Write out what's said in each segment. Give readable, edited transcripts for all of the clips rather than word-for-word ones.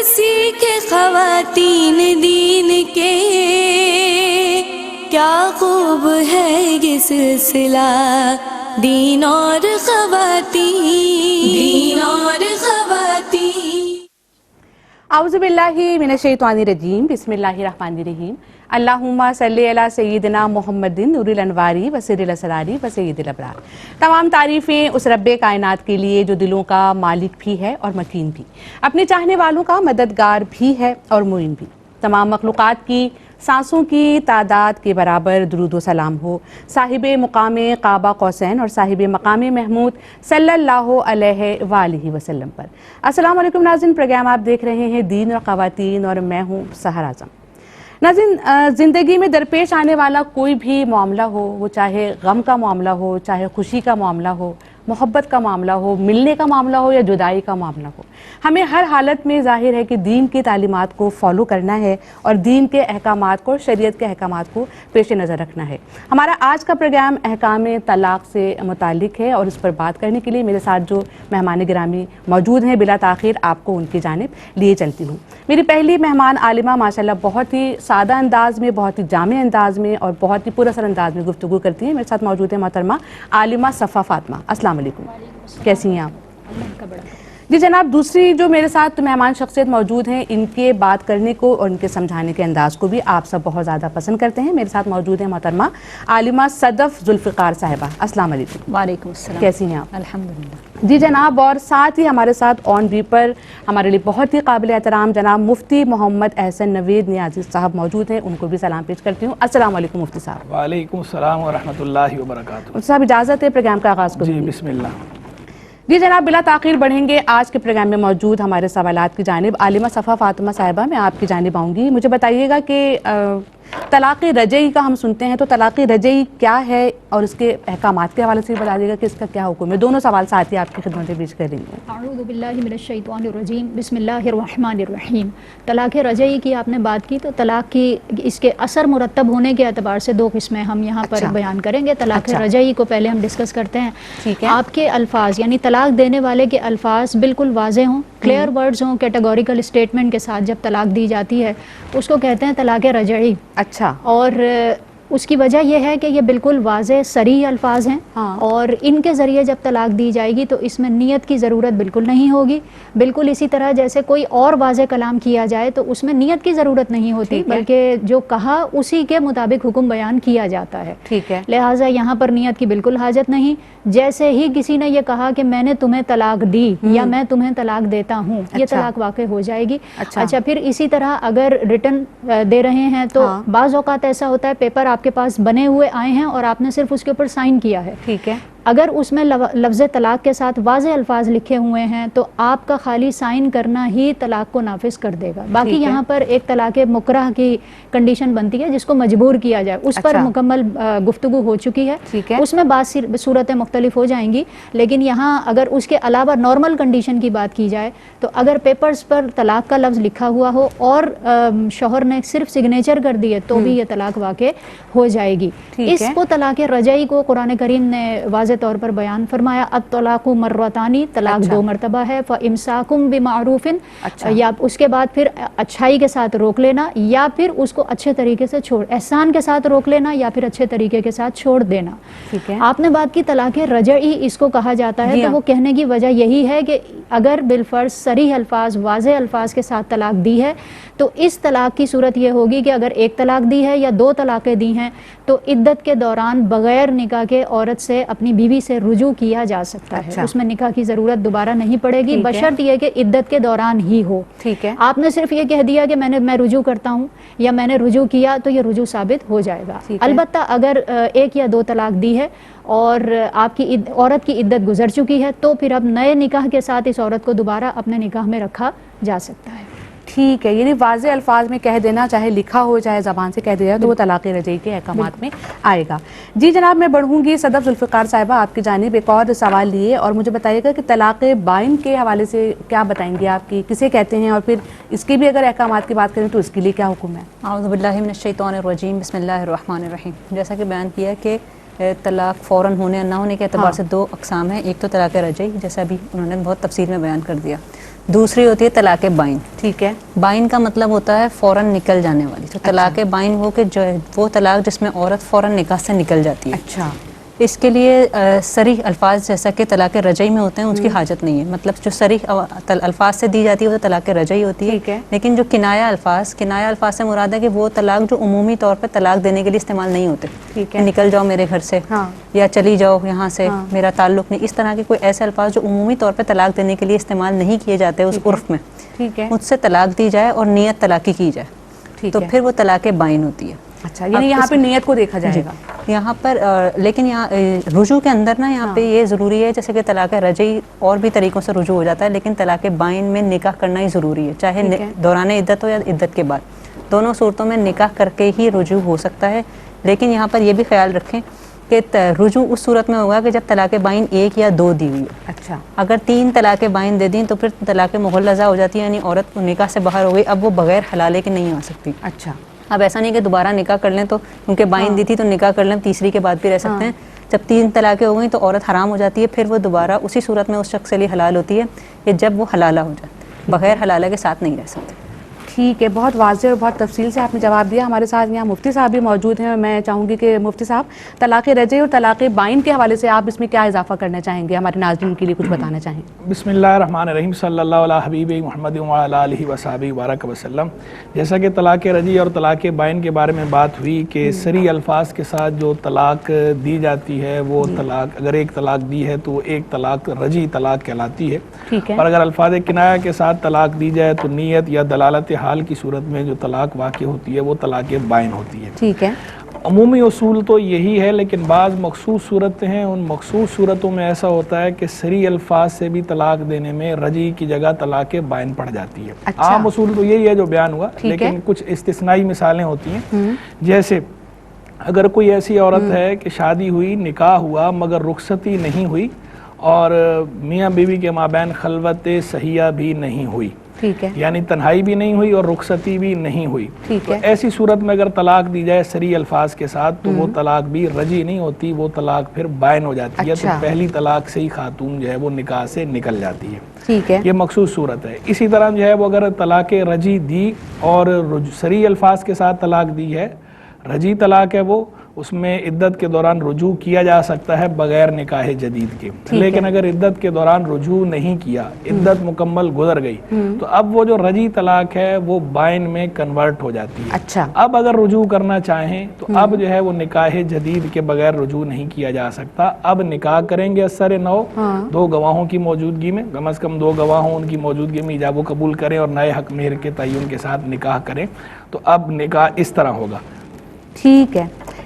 سیکھے خواتین دین کے، کیا خوب ہے یہ سلسلہ دین اور خواتین اعوذ باللہ من الشیطان الرجیم، بسم اللہ الرحمن الرحیم۔ اللہم صلی علی سیدنا محمد نور الانوار و سر الاسرار و سید الابرار۔ تمام تعریفیں اس رب کائنات کے لیے جو دلوں کا مالک بھی ہے اور مکین بھی، اپنے چاہنے والوں کا مددگار بھی ہے اور معین بھی۔ تمام مخلوقات کی سانسوں کی تعداد کے برابر درود و سلام ہو صاحب مقام قاب قوسین اور صاحب مقام محمود صلی اللہ علیہ وآلہ وسلم پر۔ السلام علیکم ناظرین، پروگرام آپ دیکھ رہے ہیں دین اور خواتین اور میں ہوں سحر اعظم۔ ناظرین، زندگی میں درپیش آنے والا کوئی بھی معاملہ ہو، وہ چاہے غم کا معاملہ ہو، چاہے خوشی کا معاملہ ہو، محبت کا معاملہ ہو، ملنے کا معاملہ ہو یا جدائی کا معاملہ ہو، ہمیں ہر حالت میں ظاہر ہے کہ دین کی تعلیمات کو فالو کرنا ہے اور دین کے احکامات کو، شریعت کے احکامات کو پیش نظر رکھنا ہے۔ ہمارا آج کا پروگرام احکام طلاق سے متعلق ہے اور اس پر بات کرنے کے لیے میرے ساتھ جو مہمان گرامی موجود ہیں، بلا تاخیر آپ کو ان کی جانب لیے چلتی ہوں۔ میری پہلی مہمان عالمہ ماشاءاللہ بہت ہی سادہ انداز میں، بہت ہی جامع انداز میں اور بہت ہی پراثر انداز میں گفتگو کرتی ہیں۔ میرے ساتھ موجود ہیں محترمہ عالمہ صفا فاطمہ۔ السلام علیکم، کیسی ہیں آپ؟ جی جناب، دوسری جو میرے ساتھ مہمان شخصیت موجود ہیں، ان کے بات کرنے کو اور ان کے سمجھانے کے انداز کو بھی آپ سب بہت زیادہ پسند کرتے ہیں۔ میرے ساتھ موجود ہیں محترمہ عالمہ صدف ذوالفقار صاحبہ۔ السلام علیکم۔ وعلیکم السلام، کیسی ہیں آپ؟ الحمدللہ۔ جی جناب، اور ساتھ ہی ہمارے ساتھ آن وی پر ہمارے لیے بہت ہی قابل احترام جناب مفتی محمد احسن نوید نیازی صاحب موجود ہیں، ان کو بھی سلام پیش کرتی ہوں۔ السلام علیکم مفتی صاحب۔ وعلیکم السلام ورحمۃ اللہ وبرکاتہ۔ مفتی صاحب اجازت ہے پروگرام کا آغاز کروں؟ جی بسم اللہ۔ جی جناب، بلا تاخیر بڑھیں گے آج کے پروگرام میں موجود ہمارے سوالات کی جانب۔ عالمہ صفا فاطمہ صاحبہ، میں آپ کی جانب آؤں گی۔ مجھے بتائیے گا کہ طلاق رجعی کا ہم سنتے ہیں، تو طلاق رجعی کیا ہے اور اس کے احکامات کے حوالے سے بتا دیے گا کہ اس کا کیا حکم ہے۔ دونوں سوال ساتھ ہی آپ کی خدمت میں پیش کر رہی ہوں۔ اعوذ باللہ من الشیطان الرجیم، بسم اللہ الرحمن الرحیم۔ طلاق رجعی کی آپ نے بات کی، تو طلاق کی اس کے اثر مرتب ہونے کے اعتبار سے دو قسمیں ہم یہاں پر بیان کریں گے۔ طلاق رجعی کو پہلے ہم ڈسکس کرتے ہیں۔ ٹھیک ہے۔ آپ کے الفاظ یعنی طلاق دینے والے کے الفاظ بالکل واضح ہوں، کلیئر ورڈز ہوں، کیٹیگوریکل اسٹیٹمنٹ کے ساتھ جب طلاق دی جاتی ہے اس کو کہتے ہیں طلاق رجعی۔ اچھا۔ اور اس کی وجہ یہ ہے کہ یہ بالکل واضح صریح الفاظ ہیں، اور ان کے ذریعے جب طلاق دی جائے گی تو اس میں نیت کی ضرورت بالکل نہیں ہوگی۔ بالکل اسی طرح جیسے کوئی اور واضح کلام کیا جائے تو اس میں نیت کی ضرورت نہیں ہوتی، بلکہ جو کہا اسی کے مطابق حکم بیان کیا جاتا ہے۔ ٹھیک ہے۔ لہٰذا یہاں پر نیت کی بالکل حاجت نہیں۔ جیسے ہی کسی نے یہ کہا کہ میں نے تمہیں طلاق دی یا میں تمہیں طلاق دیتا ہوں، یہ طلاق واقع ہو جائے گی۔ اچھا، پھر اسی طرح اگر ریٹن دے رہے ہیں تو بعض اوقات ایسا ہوتا ہے پیپر آپ کے پاس بنے ہوئے آئے ہیں اور آپ نے صرف اس کے اوپر سائن کیا ہے۔ ٹھیک ہے۔ اگر اس میں لفظ طلاق کے ساتھ واضح الفاظ لکھے ہوئے ہیں تو آپ کا خالی سائن کرنا ہی طلاق کو نافذ کر دے گا۔ باقی یہاں پر ایک طلاق مکرہ کی کنڈیشن بنتی ہے جس کو مجبور کیا جائے، اس پر مکمل گفتگو ہو چکی ہے۔ اس میں بعض صورتیں مختلف ہو جائیں گی، لیکن یہاں اگر اس کے علاوہ نارمل کنڈیشن کی بات کی جائے تو اگر پیپرز پر طلاق کا لفظ لکھا ہوا ہو اور شوہر نے صرف سگنیچر کر دیے تو بھی یہ طلاق واقع ہو جائے گی۔ اس کو طلاق رجعی کو قرآن کریم نے واضح طور پر بیان فرمایا، الطلاق مرتانی، طلاق دو مرتبہ ہے، فامساکم بمعروف، یا اس کے بعد پھر اچھائی کے ساتھ روک لینا یا پھر اس کو اچھے طریقے سے احسان کے ساتھ روک لینا یا پھر اچھے طریقے کے ساتھ چھوڑ دینا۔ آپ نے بات کی طلاق رجعی اس کو کہا جاتا ہے، تو وہ کہنے کی وجہ یہی ہے کہ اگر بالفرض صریح الفاظ، واضح الفاظ کے ساتھ طلاق دی ہے تو اس طلاق کی صورت یہ ہوگی کہ اگر ایک طلاق دی ہے یا دو طلاقیں دی ہیں تو عدت کے دوران بغیر نکاح کے عورت سے اپنی بیوی سے رجوع کیا جا سکتا ہے۔ اس میں نکاح کی ضرورت دوبارہ نہیں پڑے گی، بشرط یہ کہ عدت کے دوران ہی ہو۔ ٹھیک ہے۔ آپ نے صرف یہ کہہ دیا کہ میں رجوع کرتا ہوں یا میں نے رجوع کیا تو یہ رجوع ثابت ہو جائے گا۔ البتہ اگر ایک یا دو طلاق دی ہے اور آپ کی عورت کی عدت گزر چکی ہے تو پھر اب نئے نکاح کے ساتھ اس عورت کو دوبارہ اپنے نکاح میں رکھا جا سکتا ہے۔ ٹھیک ہے، یعنی واضح الفاظ میں کہہ دینا، چاہے لکھا ہو چاہے زبان سے کہہ دیا تو وہ طلاق رجعی کے احکامات میں آئے گا۔ جی جناب، میں بڑھوں گی صدف ذوالفقار صاحبہ آپ کی جانب ایک اور سوال لیے، اور مجھے بتائیے گا کہ طلاق بائن کے حوالے سے کیا بتائیں گے آپ کی، کسے کہتے ہیں، اور پھر اس کے بھی اگر احکامات کی بات کریں تو اس کے لیے کیا حکم ہے؟ اعوذ باللہ من الشیطان الرجیم، بسم اللہ الرحمن الرحیم۔ جیسا کہ بیان کیا کہ طلاق فوراً ہونے اور نہ ہونے کے اعتبار سے دو اقسام ہیں. ایک تو طلاق رجعی جیسا بھی انہوں نے بہت تفصیل میں بیان کر دیا. دوسری ہوتی ہے طلاق بائن. ٹھیک ہے. بائن کا مطلب ہوتا ہے فوراً نکل جانے والی. تو طلاق بائن وہ کہ جو ہے وہ طلاق جس میں عورت فوراً نکاح سے نکل جاتی ہے. اچھا. اس کے لیے صریح الفاظ جیسا کہ طلاق رجعی میں ہوتے ہیں اس کی حاجت نہیں ہے. مطلب جو صریح الفاظ سے دی جاتی ہے وہ طلاق رجعی ہوتی ہے. لیکن جو کنایہ الفاظ سے مراد ہے کہ وہ طلاق جو عمومی طور پہ طلاق دینے کے لیے استعمال نہیں ہوتے. نکل جاؤ میرے گھر سے یا چلی جاؤ یہاں سے, میرا تعلق نہیں, اس طرح کے کوئی ایسے الفاظ جو عمومی طور پہ طلاق دینے کے لیے استعمال نہیں کیے جاتے اس عرف میں, مجھ سے طلاق دی جائے اور نیت طلاق کی جائے تو پھر وہ طلاق بائن ہوتی ہے. اچھا, یعنی یہاں پہ نیت کو دیکھا جائے گا یہاں پر. لیکن یہاں رجوع کے اندر نا یہاں پہ یہ ضروری ہے, جیسے کہ طلاق رجعی اور بھی طریقوں سے رجوع ہو جاتا ہے, لیکن طلاق بائن میں نکاح کرنا ہی ضروری ہے, چاہے دوران عدت ہو یا عدت کے بعد. دونوں صورتوں میں نکاح کر کے ہی رجوع ہو سکتا ہے. لیکن یہاں پر یہ بھی خیال رکھیں کہ رجوع اس صورت میں ہوگا کہ جب طلاق بائن 1 یا 2 دی ہوئی ہے. اچھا. اگر 3 طلاق بائن دے دیں تو پھر طلاق مغلظہ ہو جاتی ہے, یعنی عورت نکاح سے باہر ہو گئی, اب وہ بغیر حلالے کے نہیں آ سکتی. اچھا. اب ایسا نہیں کہ دوبارہ نکاح کر لیں تو کیونکہ بائن دی تھی تو نکاح کر لیں, تیسری کے بعد بھی رہ سکتے ہیں. جب 3 طلاقیں ہو گئیں تو عورت حرام ہو جاتی ہے, پھر وہ دوبارہ اسی صورت میں اس شخص کے لیے حلال ہوتی ہے کہ جب وہ حلالہ ہو جاتی, بغیر حلالہ کے ساتھ نہیں رہ سکتی. ٹھیک ہے, بہت واضح اور بہت تفصیل سے آپ نے جواب دیا. ہمارے ساتھ یہاں مفتی صاحب بھی موجود ہیں. میں چاہوں گی کہ مفتی صاحب طلاق رجعی اور طلاق بائن کے حوالے سے آپ اس میں کیا اضافہ کرنا چاہیں گے, ہمارے ناظرین کے لیے کچھ بتانا چاہیں. بسم اللہ الرحمن الرحیم. صلی اللہ علیہ حبیب محمد وعلی آلہ وصحبہ وبارک وسلم. جیسا کہ طلاق رجعی اور طلاق بائن کے بارے میں بات ہوئی کہ صریح الفاظ کے ساتھ جو طلاق دی جاتی ہے وہ طلاق, اگر ایک طلاق دی ہے تو ایک طلاق رجعی طلاق کہلاتی ہے. اور اگر الفاظ کنایہ کے ساتھ طلاق دی جائے تو نیت یا دلالت حال کی صورت میں جو طلاق واقع ہوتی ہے وہ طلاق بائن ہوتی ہے. ٹھیک ہے. عمومی اصول تو یہی ہے, لیکن بعض مخصوص صورتیں ہیں, ان مخصوص صورتوں میں ایسا ہوتا ہے کہ صریح الفاظ سے بھی طلاق دینے میں رجعی کی جگہ طلاق بائن پڑ جاتی ہے. عام اصول تو یہی ہے جو بیان ہوا, لیکن کچھ استثنائی مثالیں ہوتی ہیں. جیسے اگر کوئی ایسی عورت ہے کہ شادی ہوئی, نکاح ہوا, مگر رخصتی نہیں ہوئی اور میاں بیوی کے مابین خلوت صحیحہ بھی نہیں ہوئی, یعنی تنہائی بھی نہیں ہوئی اور رخصتی بھی نہیں ہوئی, تو ایسی صورت میں اگر طلاق دی جائے صریح الفاظ کے ساتھ تو وہ طلاق بھی رجعی نہیں ہوتی, وہ طلاق پھر بائن ہو جاتی ہے. تو پہلی طلاق سے ہی خاتون جو ہے وہ نکاح سے نکل جاتی ہے. ٹھیک ہے, یہ مخصوص صورت ہے. اسی طرح جو ہے وہ اگر طلاق رجعی دی اور صریح الفاظ کے ساتھ طلاق دی ہے, رجعی طلاق ہے وہ, اس میں عدت کے دوران رجوع کیا جا سکتا ہے بغیر نکاح جدید کے. لیکن اگر عدت کے دوران رجوع نہیں کیا, عدت مکمل گزر گئی, تو اب وہ جو رجعی طلاق ہے وہ بائن میں کنورٹ ہو جاتی ہے. اچھا. اب اگر رجوع کرنا چاہیں تو اب جو ہے وہ نکاح جدید کے بغیر رجوع نہیں کیا جا سکتا. اب نکاح کریں گے اثر نو, 2 گواہوں کی موجودگی میں, کم از کم 2 گواہ ہوں, ان کی موجودگی میں ایجاب و قبول کریں اور نئے حق مہر کے تعین کے ساتھ نکاح کریں. تو اب نکاح اس طرح ہوگا. ٹھیک ہے.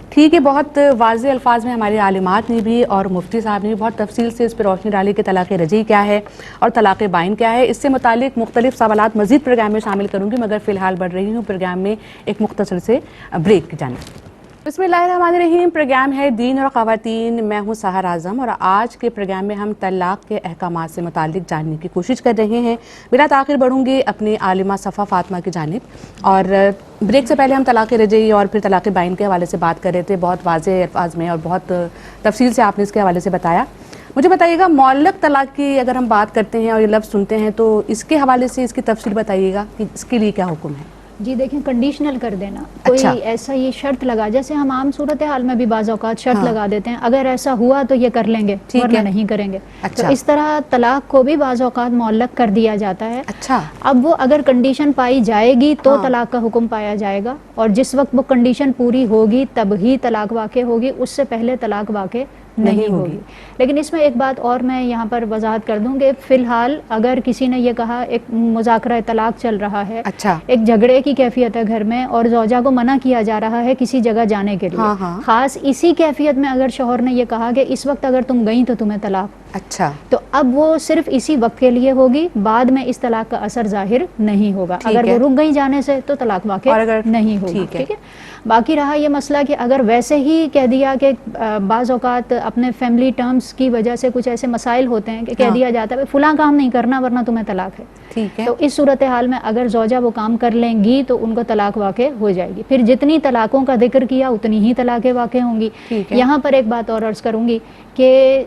ٹھیک ہے, بہت واضح الفاظ میں ہماری عالمات نے بھی اور مفتی صاحب نے بھی بہت تفصیل سے اس پر روشنی ڈالی کہ طلاق رجعی کیا ہے اور طلاق بائن کیا ہے. اس سے متعلق مختلف سوالات مزید پروگرام میں شامل کروں گی, مگر فی الحال بڑھ رہی ہوں پروگرام میں ایک مختصر سے بریک کی جانب. بسم اللہ الرحمن الرحیم. پروگرام ہے دین اور خواتین. میں ہوں سحر اعظم اور آج کے پروگرام میں ہم طلاق کے احکامات سے متعلق جاننے کی کوشش کر رہے ہیں. بلا تاخیر بڑھوں گی اپنی عالمہ صفا فاطمہ کی جانب. اور بریک سے پہلے ہم طلاق رجعی اور پھر طلاق بائن کے حوالے سے بات کر رہے تھے. بہت واضح الفاظ میں اور بہت تفصیل سے آپ نے اس کے حوالے سے بتایا. مجھے بتائیے گا, معلق طلاق کی اگر ہم بات کرتے ہیں اور یہ لفظ سنتے ہیں تو اس کے حوالے سے اس کی تفصیل بتائیے گا کہ اس کے لیے کیا حکم ہے. جی دیکھیں, کنڈیشنل کر دینا, کوئی ایسا یہ شرط لگا, جیسے ہم عام صورتحال میں بھی بعض اوقات شرط لگا دیتے ہیں, اگر ایسا ہوا تو یہ کر لیں گے ورنہ نہیں کریں گے. تو اس طرح طلاق کو بھی بعض اوقات معلق کر دیا جاتا ہے. اب وہ اگر کنڈیشن پائی جائے گی تو طلاق کا حکم پایا جائے گا, اور جس وقت وہ کنڈیشن پوری ہوگی تب ہی طلاق واقع ہوگی, اس سے پہلے طلاق واقع نہیں ہوگی. لیکن اس میں ایک بات اور میں یہاں پر وضاحت کر دوں کہ فی الحال اگر کسی نے یہ کہا, ایک مذاکرہ طلاق چل رہا ہے, ایک جھگڑے کی کیفیت ہے گھر میں اور زوجہ کو منع کیا جا رہا ہے کسی جگہ جانے کے لیے, خاص اسی کیفیت میں اگر شوہر نے یہ کہا کہ اس وقت اگر تم گئیں تو تمہیں طلاق, تو اب وہ صرف اسی وقت کے لیے ہوگی, بعد میں اس طلاق کا اثر ظاہر نہیں ہوگا. اگر وہ رک گئی جانے سے تو طلاق واقع نہیں ہوگی. ٹھیک ہے. باقی رہا یہ مسئلہ کہ اگر ویسے ہی کہہ دیا کہ بعض اوقات اپنے فیملی ٹرمز کی وجہ سے کچھ ایسے مسائل ہوتے ہیں کہ کہہ دیا جاتا ہے فلاں کام نہیں کرنا ورنہ تمہیں طلاق ہے. ٹھیک ہے. تو اس صورتحال میں اگر زوجہ وہ کام کر لیں گی تو ان کو طلاق واقع ہو جائے گی. پھر جتنی طلاقوں کا ذکر کیا اتنی ہی طلاقیں واقع ہوں گی. یہاں پر ایک بات اور عرض کروں گی کہ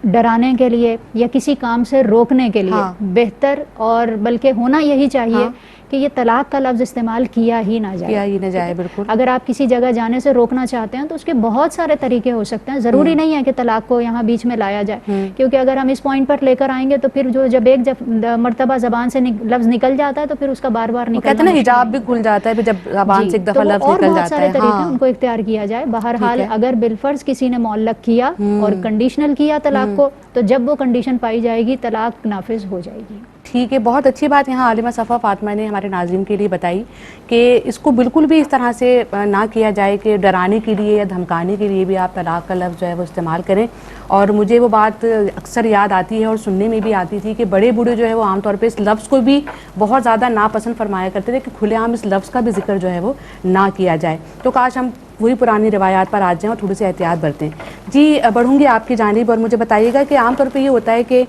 ڈرانے کے لیے یا کسی کام سے روکنے کے لیے بہتر اور بلکہ ہونا یہی چاہیے کہ یہ طلاق کا لفظ استعمال کیا ہی نہ جائے. بالکل. اگر آپ کسی جگہ جانے سے روکنا چاہتے ہیں تو اس کے بہت سارے طریقے ہو سکتے ہیں. ضروری نہیں ہے کہ طلاق کو یہاں بیچ میں لایا جائے, کیونکہ اگر ہم اس پوائنٹ پر لے کر آئیں گے تو پھر جب ایک مرتبہ زبان سے لفظ نکل جاتا ہے تو پھر اس کا بار بار نکلنا, کہتے ہیں نا حجاب بھی کھل جاتا ہے جب زبان سے ایک دفعہ لفظ نکل جاتا ہے. اور بہت سارے طریقے ان کو اختیار کیا جائے. بہرحال اگر بالفرض کسی نے معلق کیا اور کنڈیشنل کیا طلاق کو, تو جب وہ کنڈیشن پائی جائے گی طلاق نافذ ہو جائے گی. ٹھیک ہے. بہت اچھی بات یہاں عالمہ صفا فاطمہ نے ہمارے ناظرین کے لیے بتائی کہ اس کو بالکل بھی اس طرح سے نہ کیا جائے کہ ڈرانے کے لیے یا دھمکانے کے لیے بھی آپ طلاق کا لفظ جو ہے وہ استعمال کریں. اور مجھے وہ بات اکثر یاد آتی ہے اور سننے میں بھی آتی تھی کہ بڑے بوڑھے جو ہے وہ عام طور پہ اس لفظ کو بھی بہت زیادہ ناپسند فرمایا کرتے تھے کہ کھلے عام اس لفظ کا بھی ذکر جو ہے وہ نہ کیا جائے. تو کاش ہم وہی پرانی روایات پر آ جائیں اور تھوڑی سی احتیاط برتیں. جی بڑھوں گی آپ کی جانب اور مجھے بتائیے گا کہ عام طور پہ یہ ہوتا ہے کہ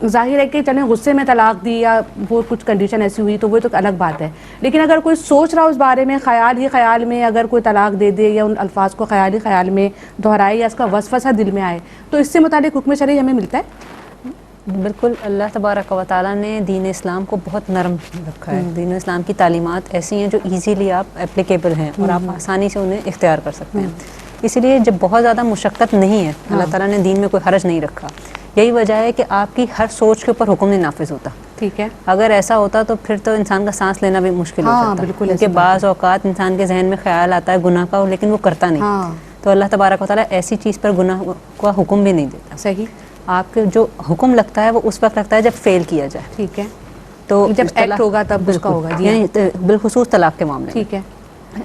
ظاہر ہے کہ چلیں غصے میں طلاق دی یا وہ کچھ کنڈیشن ایسی ہوئی تو وہ تو الگ بات ہے, لیکن اگر کوئی سوچ رہا اس بارے میں خیال ہی خیال میں اگر کوئی طلاق دے دے یا ان الفاظ کو خیال ہی خیال میں دہرائے یا اس کا وسوسہ دل میں آئے تو اس سے متعلق حکم شرعی ہمیں ملتا ہے؟ بالکل. اللہ تبارک و تعالیٰ نے دین اسلام کو بہت نرم رکھا ہے. دین اسلام کی تعلیمات ایسی ہیں جو ایزیلی آپ اپلیکیبل ہیں اور آپ آسانی سے انہیں اختیار کر سکتے ہیں. اسی لیے جب بہت زیادہ مشقت نہیں ہے, اللہ تعالیٰ نے دین میں کوئی حرج نہیں رکھا. یہی وجہ ہے کہ آپ کی ہر سوچ کے اوپر حکم نہیں نافذ ہوتا. ٹھیک ہے. اگر ایسا ہوتا تو پھر تو انسان کا سانس لینا بھی مشکل ہو جاتا. بالکل. کیونکہ بعض اوقات انسان کے ذہن میں خیال آتا ہے گناہ کا لیکن وہ کرتا نہیں. تو اللہ تبارک و تعالیٰ ایسی چیز پر گناہ کا حکم بھی نہیں دیتا. صحیح. آپ کے جو حکم لگتا ہے وہ اس وقت لگتا ہے جب فیل کیا جائے. ٹھیک ہے. تو جب ایکٹ ہوگا تب اس کا ہوگا. یعنی بالخصوص طلاق کے معاملے. ٹھیک ہے.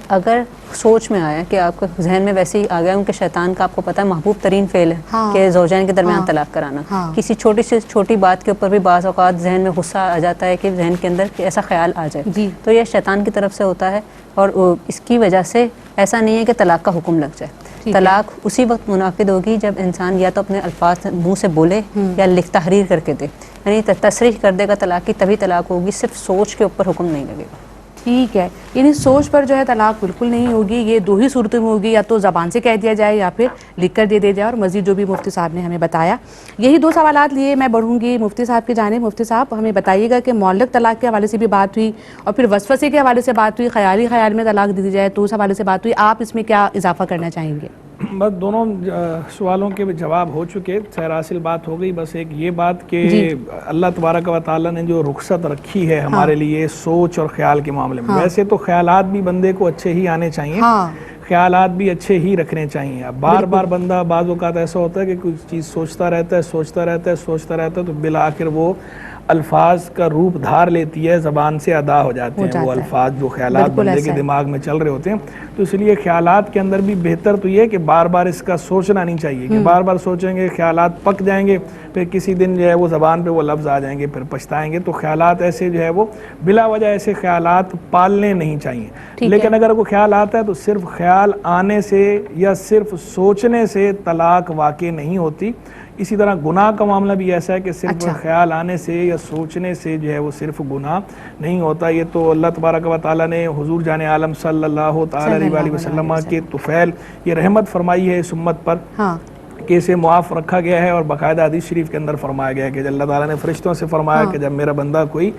اگر سوچ میں آیا کہ آپ کو ذہن میں ویسے ہی آ گیا کہ شیطان کا آپ کو پتہ ہے محبوب ترین فعل ہے کہ زوجین کے درمیان طلاق کرانا. کسی چھوٹی سے چھوٹی بات کے اوپر بھی بعض اوقات ذہن میں غصہ آ جاتا ہے کہ ذہن کے اندر ایسا خیال آ جائے, تو یہ شیطان کی طرف سے ہوتا ہے اور اس کی وجہ سے ایسا نہیں ہے کہ طلاق کا حکم لگ جائے. طلاق اسی وقت منعقد ہوگی جب انسان یا تو اپنے الفاظ منہ سے بولے یا لکھ تحریر کر کے دے, یعنی تصریح کر دے گا طلاق کی, تبھی طلاق ہوگی. صرف سوچ کے اوپر حکم نہیں لگے گا. ٹھیک ہے. یعنی سوچ پر جو ہے طلاق بالکل نہیں ہوگی. یہ دو ہی صورتوں میں ہوگی, یا تو زبان سے کہہ دیا جائے یا پھر لکھ کر دے دیا جائے. اور مزید جو بھی مفتی صاحب نے ہمیں بتایا, یہی دو سوالات لیے میں بڑھوں گی مفتی صاحب کی جانب. مفتی صاحب ہمیں بتائیے گا کہ معلق طلاق کے حوالے سے بھی بات ہوئی اور پھر وسوسے کے حوالے سے بات ہوئی, خیالی خیال میں طلاق دی جائے تو اس حوالے سے بات ہوئی. آپ اس میں کیا اضافہ کرنا چاہیں گے؟ بس دونوں سوالوں کے جواب ہو چکے. خیر حاصل بات ہو گئی. بس ایک یہ بات کہ اللہ تبارک و تعالیٰ نے جو رخصت رکھی ہے ہمارے لیے سوچ اور خیال کے معاملے میں, ویسے تو خیالات بھی بندے کو اچھے ہی آنے چاہیے, خیالات بھی اچھے ہی رکھنے چاہیے. اب بار بار بندہ بعض اوقات ایسا ہوتا ہے کہ کچھ چیز سوچتا رہتا ہے تو بالآخر وہ الفاظ کا روپ دھار لیتی ہے, زبان سے ادا ہو جاتے ہیں وہ الفاظ جو خیالات بندے کے دماغ میں چل رہے ہوتے ہیں. تو اس لیے خیالات کے اندر بھی بہتر تو یہ ہے کہ بار بار اس کا سوچنا نہیں چاہیے کہ بار بار سوچیں گے خیالات پک جائیں گے, پھر کسی دن جو ہے وہ زبان پہ وہ لفظ آ جائیں گے, پھر پچھتائیں گے. تو خیالات ایسے جو ہے وہ بلا وجہ ایسے خیالات پالنے نہیں چاہیے. لیکن اگر کوئی خیال آتا ہے تو صرف خیال آنے سے یا صرف سوچنے سے طلاق واقع نہیں ہوتی. اسی طرح گناہ کا معاملہ بھی ایسا ہے کہ صرف خیال آنے سے یا سوچنے سے جو ہے وہ صرف گناہ نہیں ہوتا. یہ تو اللہ تبارک و تعالیٰ نے حضور جان عالم صلی اللہ تعالیٰ علیہ وسلم کے طفیل یہ رحمت فرمائی ہے اس امت پر کہ اسے معاف رکھا گیا ہے. اور باقاعدہ حدیث شریف کے اندر فرمایا گیا ہے کہ اللہ تعالیٰ نے فرشتوں سے فرمایا کہ جب میرا بندہ کوئی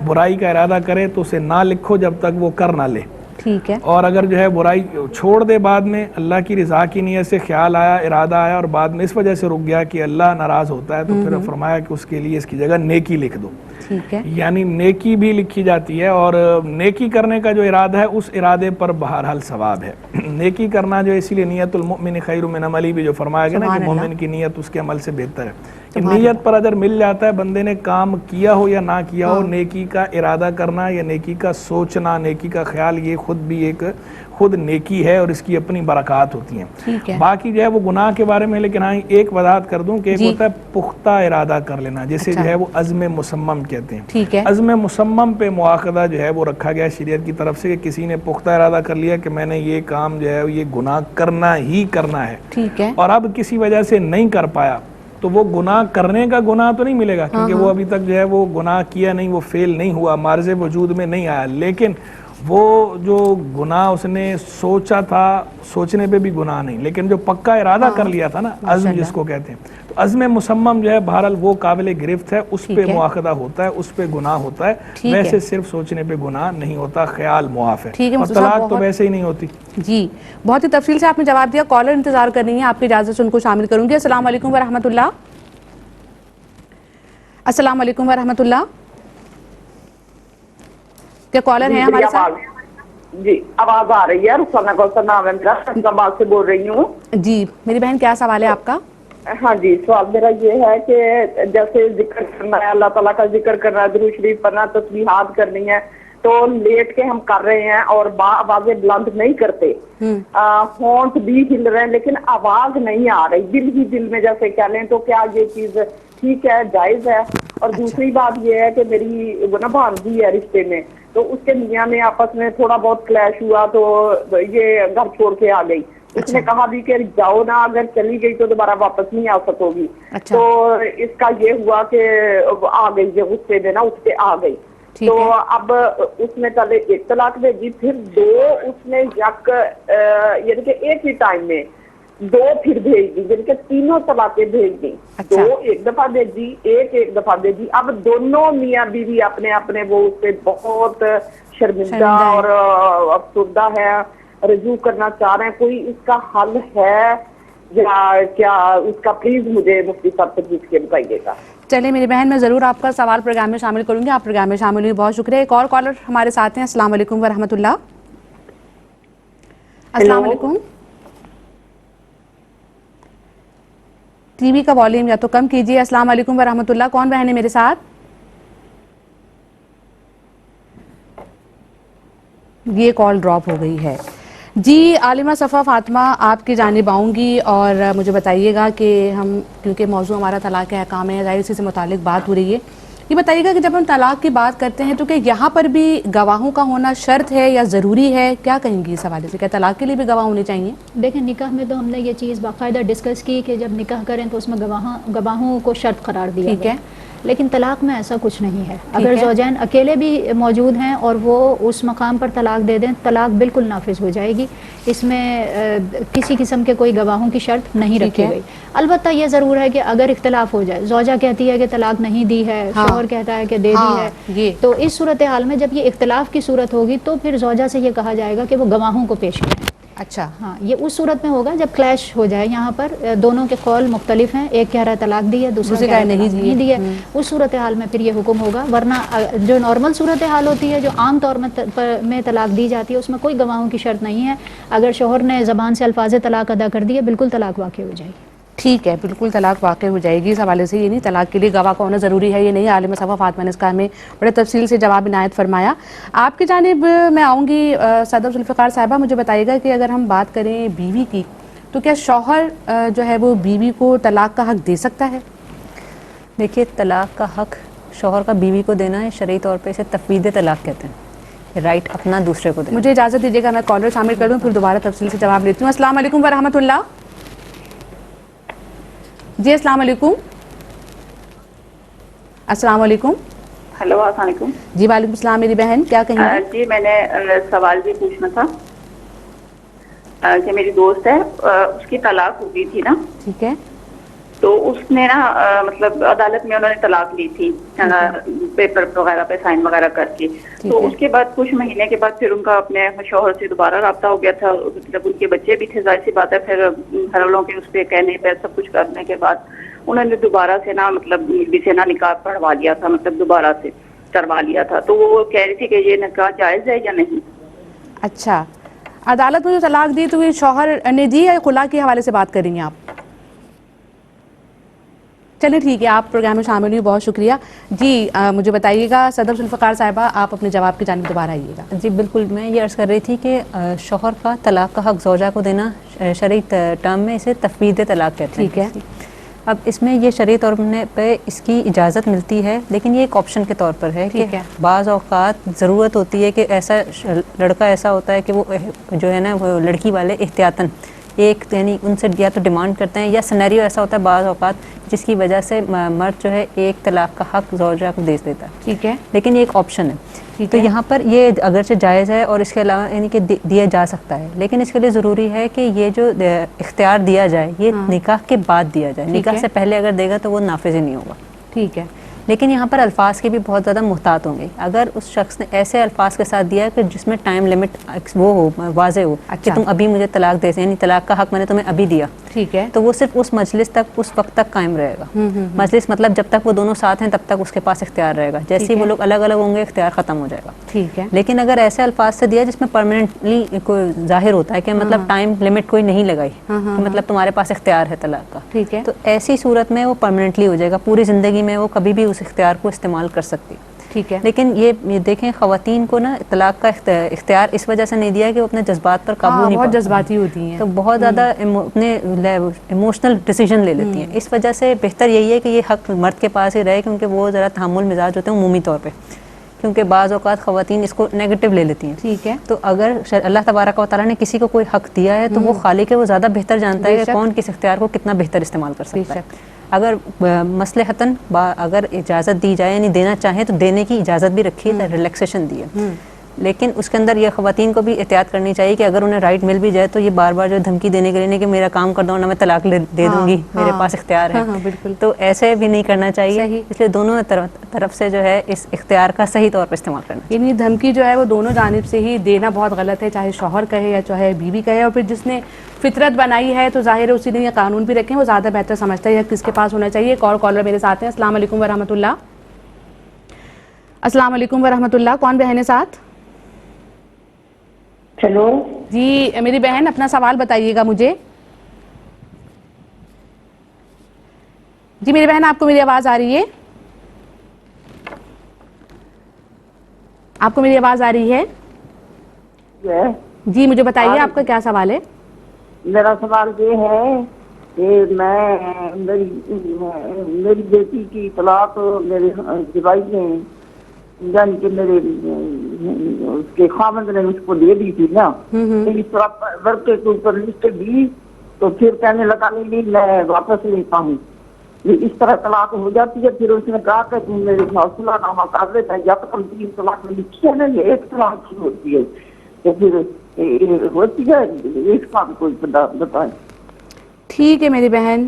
برائی کا ارادہ کرے تو اسے نہ لکھو جب تک وہ کر نہ لے. ٹھیک ہے. اور اگر جو ہے برائی چھوڑ دے بعد میں اللہ کی رضا کی نیت سے خیال آیا, ارادہ آیا اور بعد میں اس وجہ سے رک گیا کہ اللہ ناراض ہوتا ہے, تو پھر فرمایا کہ اس کے لیے اس کی جگہ نیکی لکھ دو. ٹھیک ہے. یعنی نیکی بھی لکھی جاتی ہے اور نیکی کرنے کا جو ارادہ ہے اس ارادے پر بہرحال ثواب ہے. نیکی کرنا جو اسی لیے نیت المؤمن خیر من عملی بھی جو فرمایا گیا نا کہ مومن کی نیت اس کے عمل سے بہتر ہے. کہ نیت پر اگر مل جاتا ہے بندے نے کام کیا ہو یا نہ کیا ہو, نیکی کا ارادہ کرنا یا نیکی کا سوچنا, نیکی کا خیال, یہ خود بھی ایک خود نیکی ہے اور اس کی اپنی برکات ہوتی ٹھیک ہیں. ہے. باقی جو ہے وہ گناہ کے بارے میں لیکن ہاں ایک وضاحت کر دوں کہ ایک ہوتا ہے پختہ ارادہ کر لینا, جسے جو ہے وہ عزم مصمم کہتے ہیں. ٹھیک ہے. عزم مصمم پہ مواخذہ جو ہے وہ رکھا گیا شریعت کی طرف سے کہ کسی نے پختہ ارادہ کر لیا کہ میں نے یہ کام جو ہے یہ گناہ کرنا ہی کرنا ہے, ٹھیک ہے, اور اب کسی وجہ سے نہیں کر پایا, تو وہ گناہ کرنے کا گناہ تو نہیں ملے گا کیونکہ وہ ابھی تک جو ہے وہ گناہ کیا نہیں, وہ فیل نہیں ہوا, مارز وجود میں نہیں آیا, لیکن وہ جو گناہ اس نے سوچا تھا, سوچنے پہ بھی گناہ نہیں, لیکن جو پکا ارادہ کر لیا تھا نا, عزم جس کو کہتے ہیں, تو عزم مصمم جو ہے بہرحال وہ قابل گرفت ہے, اس پہ مواخذہ ہوتا ہے, اس پہ گناہ ہوتا ہے, ویسے صرف سوچنے پہ گناہ نہیں ہوتا, خیال معاف ہے, اور طلاق تو ویسے ہی نہیں ہوتی. جی بہت ہی تفصیل سے آپ نے جواب دیا. کالر انتظار کر رہی ہیں, آپ کی اجازت سے ان کو شامل کروں گی. السلام علیکم ورحمۃ اللہ. السلام علیکم ورحمۃ اللہ. کیا کالر ہیں ہمارے ساتھ؟ جی آواز آ رہی ہے. رخسانہ کوثر نام ہے میرا, اسلام آباد سے بول رہی ہوں. جی میری بہن کیا سوال ہے آپ کا؟ ہاں جی, سوال میرا یہ ہے کہ جیسے ذکر کرنا ہے, اللہ تعالیٰ کا ذکر کرنا ہے, درود شریف پڑھنا, تسبیحات کرنی ہے, تو لیٹ کے ہم کر رہے ہیں اور آوازیں بلند نہیں کرتے, ہونٹ بھی ہل رہے ہیں لیکن آواز نہیں آ رہی, دل ہی دل میں جیسے کہہ لیں, تو کیا یہ چیز ٹھیک ہے, جائز ہے؟ اور دوسری بات یہ ہے کہ میری نا بھانجی ہے رشتے میں, تو اس کے میاں میں آپس میں تھوڑا بہت کلیش ہوا تو یہ گھر چھوڑ کے آ گئی. اس نے کہا بھی کہ جاؤ نا, اگر چلی گئی تو دوبارہ واپس نہیں آ سکو گی. تو اس کا یہ ہوا کہ آ گئی, یہ غصے میں نا اٹھ کے آ گئی. تو اب اس نے پہلے ایک طلاق دے دی, پھر دو اس نے یک یعنی کہ ایک ہی ٹائم میں دو پھر بھیج دی, یعنی کہ تینوں طلاقیں بھیج دی. دو ایک دفعہ دے دی, ایک دفعہ دے دی. اب دونوں میاں بیوی اپنے اپنے وہ اس پہ بہت شرمندہ اور افسردہ ہے, رجوع کرنا چاہ رہے ہیں. کوئی اس کا حل ہے یا کیا اس کا پلیز مجھے مفتی صاحب سے پوچھ کے بتائیے گا. چلے میری بہن, میں ضرور آپ کا سوال پروگرام میں شامل کروں گی. آپ پروگرام میں شامل ہوئی, بہت شکریہ. ایک اور کالر ہمارے ساتھ ہیں. السلام علیکم ورحمۃ اللہ. السلام علیکم. ٹی وی کا والیوم یا تو کم کیجیے. السلام علیکم ورحمۃ اللہ. کون بہن ہے میرے ساتھ؟ یہ کال ڈراپ ہو گئی ہے. جی عالمہ صفا فاطمہ, آپ کی جانب آؤں گی اور مجھے بتائیے گا کہ ہم, کیونکہ موضوع ہمارا طلاق احکام ہے, ظاہر اسی سے متعلق بات ہو رہی ہے, یہ بتائیے گا کہ جب ہم طلاق کی بات کرتے ہیں تو کہ یہاں پر بھی گواہوں کا ہونا شرط ہے یا ضروری ہے؟ کیا کہیں گی اس حوالے سے, کیا طلاق کے لیے بھی گواہ ہونے چاہیے؟ دیکھیں نکاح میں تو ہم نے یہ چیز باقاعدہ ڈسکس کی کہ جب نکاح کریں تو اس میں گواہوں کو شرط قرار دیا ٹھیک ہے, لیکن طلاق میں ایسا کچھ نہیں ہے. اگر زوجین اکیلے بھی موجود ہیں اور وہ اس مقام پر طلاق دے دیں, طلاق بالکل نافذ ہو جائے گی. اس میں کسی قسم کے کوئی گواہوں کی شرط نہیں رکھی گئی. البتہ یہ ضرور ہے کہ اگر اختلاف ہو جائے, زوجہ کہتی ہے کہ طلاق نہیں دی ہے, شوہر کہتا ہے کہ دے دی ہے, تو اس صورتحال میں جب یہ اختلاف کی صورت ہوگی تو پھر زوجہ سے یہ کہا جائے گا کہ وہ گواہوں کو پیش کریں. اچھا, ہاں, یہ اس صورت میں ہوگا جب کلیش ہو جائے, یہاں پر دونوں کے قول مختلف ہیں, ایک کہہ رہا ہے طلاق دی ہے, دوسرا کہہ رہا ہے نہیں دی ہے. اس صورتحال میں پھر یہ حکم ہوگا. ورنہ جو نارمل صورتحال ہوتی ہے, جو عام طور میں طلاق دی جاتی ہے, اس میں کوئی گواہوں کی شرط نہیں ہے. اگر شوہر نے زبان سے الفاظ طلاق ادا کر دیے, بالکل طلاق واقع ہو جائے گی. ٹھیک ہے, بالکل طلاق واقع ہو جائے گی. اس حوالے سے یہ نہیں طلاق کے لیے گواہ کا ہونا ضروری ہے, یہ نہیں. عالمہ صفا فاطمہ نے اس کا ہمیں بڑے تفصیل سے جواب عنایت فرمایا. آپ کی جانب میں آؤں گی. صدر ذوالفقار صاحبہ, مجھے بتائیے گا کہ اگر ہم بات کریں بیوی کی, تو کیا شوہر جو ہے وہ بیوی کو طلاق کا حق دے سکتا ہے؟ دیکھیے, طلاق کا حق شوہر کا بیوی کو دینا ہے, شرعی طور پہ اسے تفویض طلاق کہتے ہیں, رائٹ اپنا دوسرے کو دینا. مجھے اجازت دیجیے گا, میں کالر شامل کر دوں, پھر دوبارہ تفصیل سے جواب لیتی ہوں. السلام علیکم ورحمۃ اللہ. جی السلام علیکم. السلام علیکم. ہیلو, السلام علیکم. جی وعلیکم السلام. میری بہن کیا کہیں گی؟ جی میں نے سوال بھی پوچھنا تھا کہ میری دوست ہے, اس کی طلاق ہو گئی تھی نا. ٹھیک ہے. تو اس نے نا مطلب عدالت میں انہوں نے طلاق لی تھی, پیپر وغیرہ پہ سائن وغیرہ کر کے. تو اس کے بعد کچھ مہینے کے بعد پھر ان کا اپنے شوہر سے دوبارہ رابطہ ہو گیا تھا. جب ان کے بچے بھی تھے, ظاہر سی بات ہے, پھر گھر والوں کے اس پہ کہنے پہ سب کچھ کرنے کے بعد انہوں نے دوبارہ سے نا مطلب بیوی سے نا نکاح پڑھوا لیا تھا, مطلب دوبارہ سے کروا لیا تھا. تو وہ کہہ رہی تھی کہ یہ نکاح جائز ہے یا نہیں. اچھا, عدالت میں جو طلاق دی تو یہ شوہر نے دی یا خلا کے حوالے سے بات کر رہی ہیں آپ؟ چلیں ٹھیک ہے، آپ پروگرام میں شامل ہوئی، بہت شکریہ جی. مجھے بتائیے گا صدر ذوالفقار صاحبہ، آپ اپنے جواب کی جانب دوبارہ آئیے گا. جی بالکل، میں یہ عرض کر رہی تھی کہ شوہر کا طلاق کا حق زوجہ کو دینا شرعی ٹرم میں اسے تفویض طلاق کہتے ہیں. ٹھیک ہے. اب اس میں یہ شرعی طور پہ اس کی اجازت ملتی ہے، لیکن یہ ایک آپشن کے طور پر ہے کہ بعض اوقات ضرورت ہوتی ہے کہ ایسا لڑکا ایسا ہوتا ہے کہ وہ جو ہے نا وہ لڑکی والے احتیاطاً ایک یعنی ان سے یا تو ڈیمانڈ کرتے ہیں، یا سینیریو ایسا ہوتا ہے بعض اوقات جس کی وجہ سے مرد جو ہے ایک طلاق کا حق زوجہ کو دے دیتا ہے. ٹھیک ہے. لیکن یہ ایک آپشن ہے. تو یہاں پر یہ اگرچہ جائز ہے اور اس کے علاوہ یعنی کہ دیا جا سکتا ہے، لیکن اس کے لیے ضروری ہے کہ یہ جو اختیار دیا جائے یہ نکاح کے بعد دیا جائے. نکاح سے پہلے اگر دے گا تو وہ نافذ ہی نہیں ہوگا. ٹھیک ہے. لیکن یہاں پر الفاظ کے بھی بہت زیادہ محتاط ہوں گے. اگر اس شخص نے ایسے الفاظ کے ساتھ دیا کہ جس میں ٹائم لمٹ وہ ہو، واضح ہو کہ تم ابھی مجھے طلاق دے، یعنی طلاق کا حق میں نے تمہیں ابھی دیا، ٹھیک ہے، تو وہ صرف اس مجلس تک اس وقت تک قائم رہے گا. مجلس مطلب جب تک وہ دونوں ساتھ ہیں تب تک اس کے پاس اختیار رہے گا. جیسے ہی وہ لوگ الگ الگ ہوں گے اختیار ختم ہو جائے گا. ٹھیک ہے. لیکن اگر ایسے الفاظ سے دیا جس میں پرماننٹلی کوئی ظاہر ہوتا ہے کہ مطلب ٹائم لمٹ کوئی نہیں لگائی کہ مطلب تمہارے پاس اختیار ہے طلاق کا، ٹھیک ہے، تو ایسی صورت میں وہ پرماننٹلی ہو جائے گا. پوری زندگی میں وہ کبھی بھی اس اختیار کو استعمال کر سکتی. ٹھیک ہے. لیکن یہ دیکھیں خواتین کو نا طلاق کا اختیار اس وجہ سے نہیں دیا کہ وہ اپنے جذبات پر قابو نہیں، بہت جذباتی ہوتی ہیں تو بہت زیادہ اپنے ایموشنل ڈیسیجن لے لیتی ہیں. اس وجہ سے بہتر یہی ہے کہ یہ حق مرد کے پاس ہی رہے، کیونکہ وہ ذرا تحمل مزاج ہوتے ہیں عمومی طور پہ، کیونکہ بعض اوقات خواتین اس کو نیگیٹو لے لیتی ہیں. ٹھیک ہے. تو اگر اللہ تبارک و تعالیٰ نے کسی کو کوئی حق دیا ہے تو وہ خالق ہے، وہ زیادہ بہتر جانتا ہے کہ کون کس اختیار کو کتنا بہتر استعمال کر سکتا ہے. اگر مصلحتاً اگر اجازت دی جائے، یعنی دینا چاہیں تو دینے کی اجازت بھی رکھی ہے، ریلیکسیشن دی ہے. لیکن اس کے اندر یہ خواتین کو بھی احتیاط کرنی چاہیے کہ اگر انہیں رائٹ مل بھی جائے تو یہ بار بار جو دھمکی دینے کے لیے نہیں کہ میرا کام کر دو نہ میں طلاق دے دوں گی، میرے پاس اختیار ہے. بالکل. تو ایسے بھی نہیں کرنا چاہیے. اس لیے دونوں طرف سے جو ہے اس اختیار کا صحیح طور پر استعمال کرنا چاہیے. یعنی دھمکی جو ہے وہ دونوں جانب سے ہی دینا بہت غلط ہے، چاہے شوہر کہے یا چاہے بیوی کہے. اور پھر جس نے فطرت بنائی ہے تو ظاہر ہے اسی نے یہ قانون بھی رکھے ہیں، وہ زیادہ بہتر سمجھتا ہے کس کے پاس ہونا چاہیے. ایک اور کالر میرے ساتھ ہیں. السلام علیکم ورحمۃ اللہ. السلام علیکم ورحمۃ اللہ. کون بہن ہے ساتھ؟ ہیلو جی میری بہن اپنا سوال بتائیے گا مجھے. جی میری بہن آپ کو میری آواز آ رہی ہے؟ آپ کو میری آواز آ رہی ہے؟ جی مجھے بتائیے آپ کا کیا سوال ہے؟ میرا سوال یہ ہے کہ میری بیٹی کی طلاق میرے جوائی نے یعنی کہ میرے اس کے خامند نے اس کو دے دی تھی نا، اس طرح لڑکے کے اوپر لسٹ دی تو پھر کہنے لگا نہیں میں واپس لیتا ہوں. اس طرح طلاق ہو جاتی ہے. پھر اس نے کہا کہ تم میرے حوصلہ نامہ کر دیتا ہے، جب تک 3 طلاق میں لکھی ہے نا یہ 1 طلاق کی ہوتی ہے تو پھر ہوتی ہے اس کا کوئی بتائیں. ٹھیک ہے میری بہن،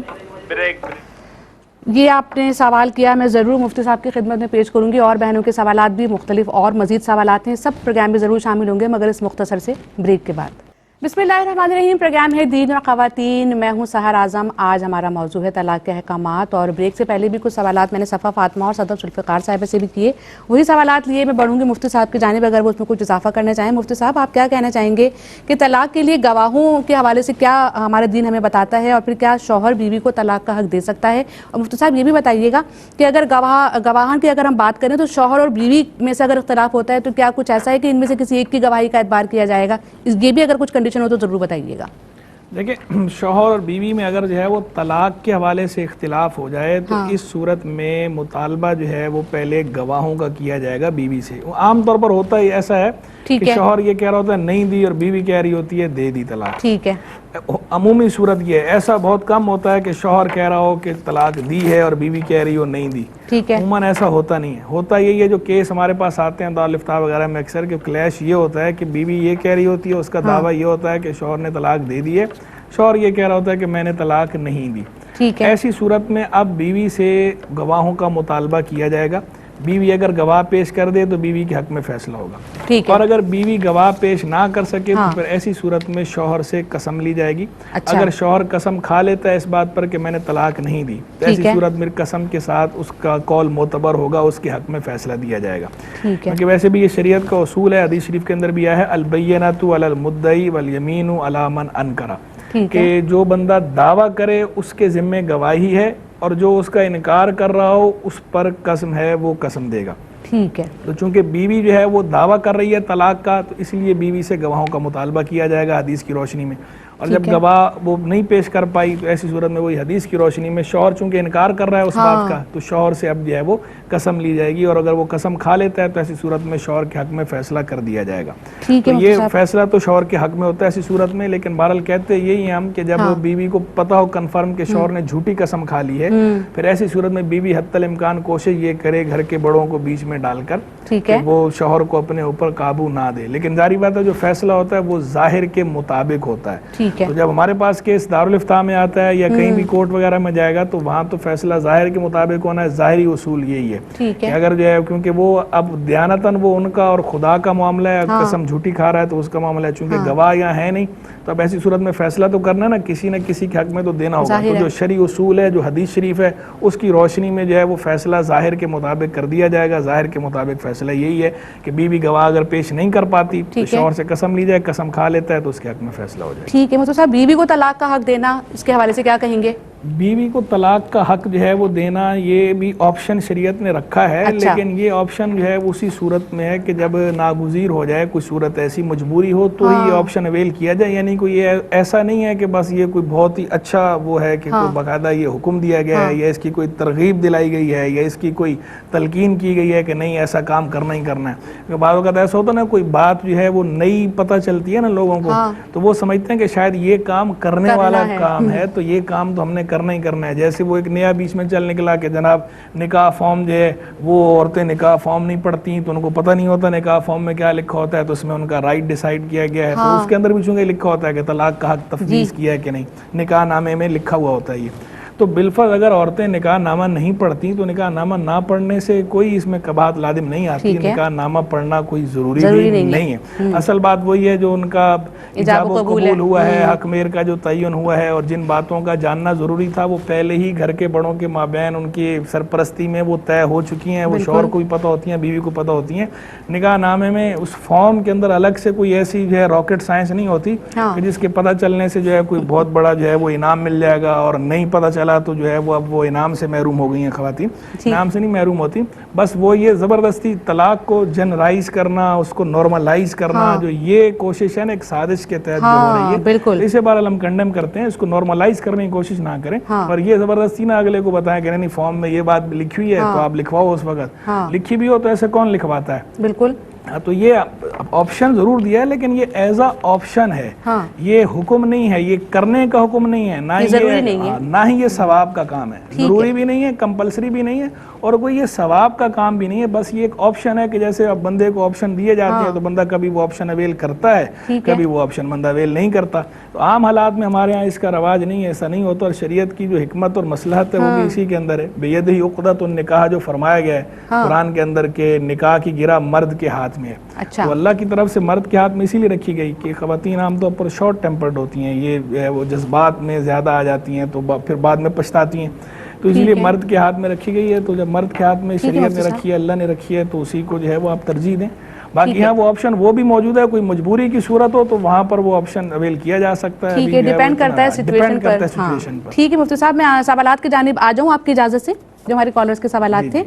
یہ آپ نے سوال کیا، میں ضرور مفتی صاحب کی خدمت میں پیش کروں گی. اور بہنوں کے سوالات بھی مختلف اور مزید سوالات ہیں، سب پروگرام میں ضرور شامل ہوں گے مگر اس مختصر سے بریک کے بعد. بسم اللہ الرحمن الرحیم. پروگرام ہے دین اور خواتین، میں ہوں سحر اعظم. آج ہمارا موضوع ہے طلاق کے احکامات. اور بریک سے پہلے بھی کچھ سوالات میں نے صفا فاطمہ اور صدر ذوالفقار صاحبہ سے بھی کیے، وہی سوالات لیے میں بڑھوں گی مفتی صاحب کی جانب اگر وہ اس میں کچھ اضافہ کرنا چاہیں. مفتی صاحب آپ کیا کہنا چاہیں گے کہ طلاق کے لیے گواہوں کے حوالے سے کیا ہمارا دین ہمیں بتاتا ہے، اور پھر کیا شوہر بیوی کو طلاق کا حق دے سکتا ہے؟ اور مفتی صاحب یہ بھی بتائیے گا کہ اگر گواہان کی اگر ہم بات کریں تو شوہر اور بیوی میں سے اگر اختلاف ہوتا ہے تو کیا کچھ ایسا ہے کہ ان میں سے کسی ایک کی گواہی کا اعتبار کیا جائے گا؟ یہ بھی اگر کچھ کنڈیشن ہو تو ضرور بتائیے گا. دیکھیں شوہر اور بیوی میں اگر جو ہے وہ طلاق کے حوالے سے اختلاف ہو جائے تو اس صورت میں مطالبہ جو ہے وہ پہلے گواہوں کا کیا جائے گا بیوی سے. عام طور پر ہوتا ہی ایسا ہے کہ شوہر یہ کہہ رہا ہوتا ہے نہیں دی اور بیوی کہہ رہی ہوتی ہے دے دی طلاق. ٹھیک ہے. عمومی صورت یہ ہے، ایسا بہت کم ہوتا ہے کہ شوہر کہہ رہا ہو کہ طلاق دی ہے اور بیوی کہہ رہی ہو نہیں دی. ٹھیک ہے. عموماً ایسا ہوتا نہیں ہے. ہوتا یہی ہے جو کیس ہمارے پاس آتے ہیں دارالفتاء وغیرہ میں اکثر کہ کلیش یہ ہوتا ہے کہ بیوی یہ کہہ رہی ہوتی ہے، اس کا دعویٰ یہ ہوتا ہے کہ شوہر نے طلاق دے دی ہے، شوہر یہ کہہ رہا ہوتا ہے کہ میں نے طلاق نہیں دی. ٹھیک ہے. ایسی صورت میں اب بیوی سے گواہوں کا مطالبہ کیا جائے گا. بیوی اگر گواہ پیش کر دے تو بیوی کے حق میں فیصلہ ہوگا. ٹھیک ہے. اور اگر بیوی گواہ پیش نہ کر سکے تو پھر ایسی صورت میں شوہر سے قسم لی جائے گی. اگر شوہر قسم کھا لیتا ہے اس بات پر کہ میں نے طلاق نہیں دی تو ایسی صورت میں قسم کے ساتھ اس کا قول معتبر ہوگا، اس کے حق میں فیصلہ دیا جائے گا. کیونکہ ویسے بھی یہ شریعت کا اصول ہے، حدیث شریف کے اندر بھی آیا ہے البینۃ علی المدعی والیمین علی من انکر، کہ جو بندہ دعویٰ کرے اس کے ذمے گواہی ہے اور جو اس کا انکار کر رہا ہو اس پر قسم ہے وہ قسم دے گا. ٹھیک ہے. تو چونکہ بیوی جو ہے وہ دعویٰ کر رہی ہے طلاق کا تو اس لیے بیوی سے گواہوں کا مطالبہ کیا جائے گا حدیث کی روشنی میں, اور جب گواہ وہ نہیں پیش کر پائی تو ایسی صورت میں وہی حدیث کی روشنی میں شوہر چونکہ انکار کر رہا ہے اس بات کا تو شوہر سے اب جو ہے وہ قسم لی جائے گی, اور اگر وہ قسم کھا لیتا ہے تو ایسی صورت میں شوہر کے حق میں فیصلہ کر دیا جائے گا. تو یہ فیصلہ تو شوہر کے حق میں ہوتا ہے ایسی صورت میں, لیکن بہرحال کہتے یہی ہیں ہم کہ جب بیوی کو پتہ ہو کنفرم کہ شوہر نے جھوٹی قسم کھا لی ہے پھر ایسی صورت میں بیوی حتی الامکان کوشش یہ کرے گھر کے بڑوں کو بیچ میں ڈال کر کہ وہ شوہر کو اپنے اوپر قابو نہ دے. لیکن ظاہری بات ہے جو فیصلہ ہوتا ہے وہ ظاہر کے مطابق ہوتا ہے. تو جب ہمارے پاس کیس دارالفتاء میں آتا ہے یا کہیں بھی کورٹ وغیرہ میں جائے گا تو وہاں تو فیصلہ ظاہر کے مطابق ہونا ہے. ظاہری اصول یہی ہے کہ اگر جو ہے کیونکہ وہ اب دیانتاً وہ ان کا اور خدا کا معاملہ ہے, قسم جھوٹی کھا رہا ہے تو اس کا معاملہ ہے, چونکہ گواہ یہاں ہے نہیں تو اب ایسی صورت میں فیصلہ تو کرنا ہے نا کسی نہ کسی کے حق میں تو دینا ہوگا. تو جو شرعی اصول ہے جو حدیث شریف ہے اس کی روشنی میں جو ہے وہ فیصلہ ظاہر کے مطابق کر دیا جائے گا. ظاہر کے مطابق فیصلہ یہی ہے کہ بیوی گواہ اگر پیش نہیں کر پاتی تو شوہر سے قسم لی جائے, قسم کھا لیتا ہے تو اس کے حق میں فیصلہ ہو جائے. ٹھیک ہے. مفتی صاحب بیوی کو طلاق کا حق دینا اس کے حوالے سے کیا کہیں گے؟ بیوی کو طلاق کا حق جو ہے وہ دینا یہ بھی آپشن شریعت نے رکھا ہے. لیکن یہ آپشن جو ہے اسی صورت میں ہے کہ جب ناگزیر ہو جائے کوئی صورت ایسی مجبوری ہو تو ہی یہ آپشن اویل کیا جائے. یعنی کوئی ایسا نہیں ہے کہ بس یہ کوئی بہت ہی اچھا وہ ہے کہ کوئی باقاعدہ یہ حکم دیا گیا ہے یا اس کی کوئی ترغیب دلائی گئی ہے یا اس کی کوئی تلقین کی گئی ہے کہ نہیں ایسا کام کرنا ہی کرنا ہے. بعض اوقات ایسا ہوتا ہے نا کوئی بات جو ہے وہ نئی پتہ چلتی ہے نا لوگوں کو تو وہ سمجھتے ہیں کہ شاید یہ کام کرنے والا کام ہے تو یہ کام تو ہم نے کرنا ہی کرنا ہے. جیسے وہ ایک نیا بیچ میں چل نکلا کہ جناب نکاح فارم جو ہے وہ عورتیں نکاح فارم نہیں پڑھتی تو ان کو پتہ نہیں ہوتا نکاح فارم میں کیا لکھا ہوتا ہے, تو اس میں ان کا رائٹ ڈیسائیڈ کیا گیا ہے تو اس کے اندر بھی چونکہ لکھا ہوتا ہے کہ طلاق کا حق تفویض کیا ہے کہ نہیں, نکاح نامے میں لکھا ہوا ہوتا ہے یہ. تو بالفرض اگر عورتیں نکاح نامہ نہیں پڑھتی تو نکاح نامہ نہ پڑھنے سے کوئی اس میں قباحت لازم نہیں آتی. نکاح نامہ پڑھنا کوئی ضروری بھی نہیں ہے. اصل بات وہی ہے جو ان کا ایجاب و قبول ہوا ہے, حق مہر کا جو تعین ہوا ہے اور جن باتوں کا جاننا ضروری تھا وہ پہلے ہی گھر کے بڑوں کے مابین ان کی سرپرستی میں وہ طے ہو چکی ہیں. وہ شوہر کو بھی پتہ ہوتی ہیں, بیوی کو پتہ ہوتی ہیں. نکاح نامے میں اس فارم کے اندر الگ سے کوئی ایسی جو ہے راکٹ سائنس نہیں ہوتی کہ جس کے پتہ چلنے سے جو ہے کوئی بہت بڑا جو ہے وہ انعام مل جائے گا, اور نہیں پتہ چلا تو جو ہے وہ اب وہ انعام سے محروم ہو گئی ہیں خواتین. انعام سے نہیں محروم ہوتی, بس وہ یہ زبردستی طلاق کو جنرائز کرنا, اس کو نارملائز کرنا جو یہ کوشش ہے نا ایک سازش کے تحت جو ہو رہی ہے بالکل اسے بہرحال ہم کنڈیم کرتے ہیں. اس کو نارملائز کرنے کی کوشش نہ کریں اور یہ زبردستی نہ اگلے کو بتائیں کہ نہیں فارم میں یہ بات لکھی ہوئی ہے تو آپ لکھواؤ. اس وقت لکھی بھی ہو تو ایسے کون لکھواتا ہے؟ بالکل. تو یہ آپشن ضرور دیا ہے لیکن یہ ایز اے آپشن ہے, یہ حکم نہیں ہے, یہ کرنے کا حکم نہیں ہے, نہ ہی یہ ثواب کا کام ہے. ضروری بھی نہیں ہے, کمپلسری بھی نہیں ہے, اور کوئی یہ ثواب کا کام بھی نہیں ہے. بس یہ ایک آپشن ہے کہ جیسے اب بندے کو آپشن دیے جاتے ہیں تو بندہ کبھی وہ آپشن اویل کرتا ہے, کبھی وہ آپشن بندہ اویل نہیں کرتا. تو عام حالات میں ہمارے ہاں اس کا رواج نہیں ہے, ایسا نہیں ہوتا. اور شریعت کی جو حکمت اور مصلحت ہے وہ بھی اسی کے اندر ہے. بیدہ عقدۃ النکاح جو فرمایا گیا ہے قرآن کے اندر کہ نکاح کی گرہ مرد کے ہاتھ میں ہے. تو اللہ کی طرف سے مرد کے ہاتھ میں اسی لیے رکھی گئی کہ خواتین عام طور پر شارٹ ٹیمپرڈ ہوتی ہیں, یہ وہ جذبات میں زیادہ آ جاتی ہیں تو پھر بعد میں پچھتاتی ہیں. تو اسی لیے مرد کے ہاتھ میں رکھی گئی ہے. تو جب مرد کے ہاتھ میں شریعت نے رکھی ہے, اللہ نے رکھی ہے, تو اسی کو جو ہے وہ آپ ترجیح دیں. باقی ہاں وہ آپشن وہ بھی موجود ہے, کوئی مجبوری کی صورت ہو تو وہاں پر وہ آپشن اویل کیا جا سکتا ہے. ٹھیک ہے, ڈیپینڈ کرتا ہے سچویشن پر. ٹھیک ہے مفتی صاحب, میں سوالات کی جانب آ جاؤں آپ کی اجازت سے, جو ہمارے کالرز کے سوالات تھے.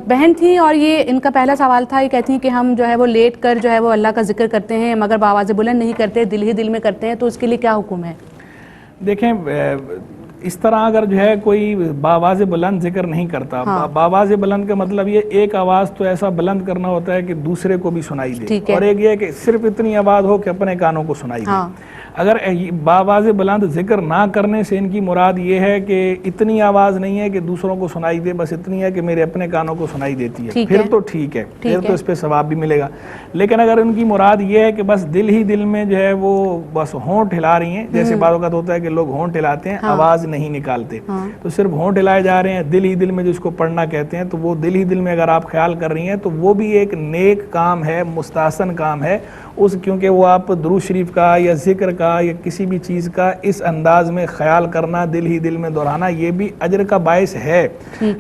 بہن تھی اور یہ ان کا پہلا سوال تھا, یہ کہتی ہیں کہ ہم جو ہے وہ لیٹ کر جو ہے وہ اللہ کا ذکر کرتے ہیں مگر بآواز بلند نہیں کرتے, دل ہی دل میں کرتے ہیں, تو اس کے لیے کیا حکم ہے؟ دیکھیں اس طرح اگر جو ہے کوئی بآواز بلند ذکر نہیں کرتا, بآواز بلند کا مطلب یہ ایک آواز تو ایسا بلند کرنا ہوتا ہے کہ دوسرے کو بھی سنائی دے, اور ایک یہ کہ صرف اتنی آواز ہو کہ اپنے کانوں کو سنائی دے. اگر بآواز بلند ذکر نہ کرنے سے ان کی مراد یہ ہے کہ اتنی آواز نہیں ہے کہ دوسروں کو سنائی دے, بس اتنی ہے کہ میرے اپنے کانوں کو سنائی دیتی ہے, پھر تو ٹھیک ہے, پھر تو اس پہ ثواب بھی ملے گا. لیکن اگر ان کی مراد یہ ہے کہ بس دل ہی دل میں جو ہے وہ بس ہونٹ ہلا رہی ہیں, جیسے بعض اوقات ہوتا ہے کہ لوگ ہونٹ ہلاتے ہیں آواز نہیں نکالتے, تو صرف ہونٹ ہلائے جا رہے ہیں دل ہی دل میں, جس کو پڑھنا کہتے ہیں, تو وہ دل ہی دل میں اگر آپ خیال کر رہی ہیں تو وہ بھی ایک نیک کام ہے, مستحسن کام ہے, اس کیونکہ وہ آپ درود شریف کا یا ذکر کا یا کسی بھی چیز کا اس انداز میں خیال کرنا، دل ہی دل میں دہرانا، یہ بھی اجر کا باعث ہے۔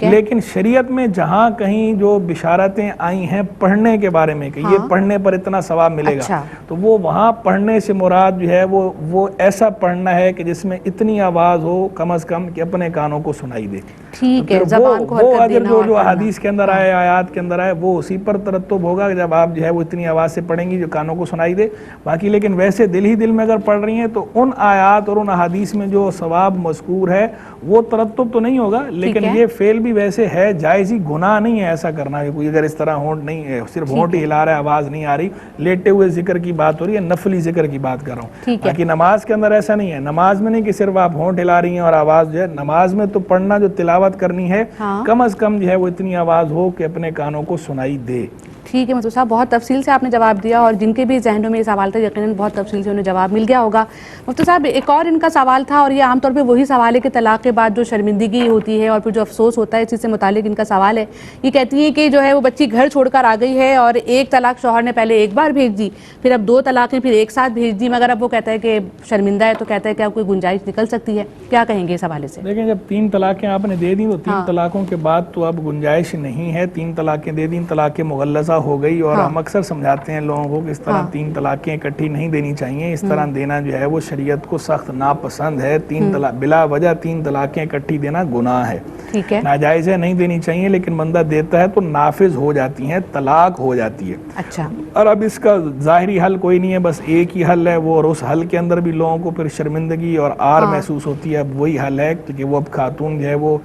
لیکن شریعت میں جہاں کہیں جو بشارتیں آئی ہیں پڑھنے کے بارے میں کہ یہ پڑھنے پر اتنا ثواب ملے گا، تو وہ وہاں پڑھنے سے مراد جو ہے وہ ایسا پڑھنا ہے کہ جس میں اتنی آواز ہو کم از کم کہ اپنے کانوں کو سنائی دے۔ ٹھیک ہے، زبان کو وہ اجر جو حدیث کے اندر آئے، آیات کے اندر آئے، وہ اسی پر ترتب ہوگا جب آپ جو ہے وہ اتنی آواز سے پڑھیں گی جو کانوں کو سنائی دے۔ باقی لیکن ویسے دل ہی دل میں اگر پڑھ رہی ہیں تو ان آیات اور ان احادیث میں جو ثواب مذکور ہے وہ ترتب تو نہیں ہوگا، لیکن یہ فعل بھی ویسے ہے جائز ہی، گناہ نہیں ہے ایسا کرنا کہ کوئی اگر اس طرح ہونٹ نہیں ہے، صرف ہونٹ ہی ہلا رہا ہے، آواز نہیں آ رہی، لیٹے ہوئے ذکر کی بات ہو رہی ہے، نفلی ذکر کی بات کر رہا ہوں۔ باقی نماز کے اندر ایسا نہیں ہے، نماز میں نہیں کہ صرف آپ ہونٹ ہلا رہی ہیں اور آواز جو ہے، نماز میں تو پڑھنا جو تلاوت کرنی ہے کم از کم جو ہے وہ اتنی آواز ہو کہ اپنے کانوں کو سنائی دے۔ ٹھیک ہے مفتی صاحب، بہت تفصیل سے آپ نے جواب دیا، اور جن کے بھی ذہنوں میں یہ سوال تھا یقیناً بہت تفصیل سے انہیں جواب مل گیا ہوگا۔ مفتی صاحب ایک اور ان کا سوال تھا، اور یہ عام طور پہ وہی سوال ہے کہ طلاق کے بعد جو شرمندگی ہوتی ہے اور پھر جو افسوس ہوتا ہے، اس چیز سے متعلق ان کا سوال ہے۔ یہ کہتی ہے کہ جو ہے وہ بچی گھر چھوڑ کر آ گئی ہے اور ایک طلاق شوہر نے پہلے ایک بار بھیج دی، پھر اب 2 طلاقیں پھر ایک ساتھ بھیج دی، مگر اب وہ کہتا ہے کہ شرمندہ ہے، تو کہتا ہے کہ اب کوئی گنجائش نکل سکتی ہے، کیا کہیں گے اس حوالے سے؟ دیکھیں جب 3 طلاقیں آپ نے دے دیں تو 3 طلاقوں کے بعد تو اب گنجائش نہیں ہے، 3 طلاقیں دے دیں، طلاق مغلظہ ہو گئی، اور ہم اکثر سمجھاتے ہیں لوگوں کو کہ اس طرح 3 طلاقیں اکٹھی نہیں دینی چاہیے، اس طرح دینا جو ہے وہ شریعت کو سخت ناپسند ہے۔ 3 طلاق بلا وجہ 3 طلاقیں اکٹھی دینا گناہ ہے، ٹھیک ہے، ناجائز ہے، نہیں دینی چاہیے، لیکن بندہ دیتا ہے تو نافذ ہو جاتی ہیں، طلاق ہو جاتی ہے۔ اچھا، اور اب اس کا ظاہری حل کوئی نہیں ہے، بس ایک ہی حل ہے وہ، اور اس حل کے اندر بھی لوگوں کو پھر شرمندگی اور آر محسوس ہوتی ہے۔ اب وہی حل ہے کہ وہ اب خاتون جو ہے وہ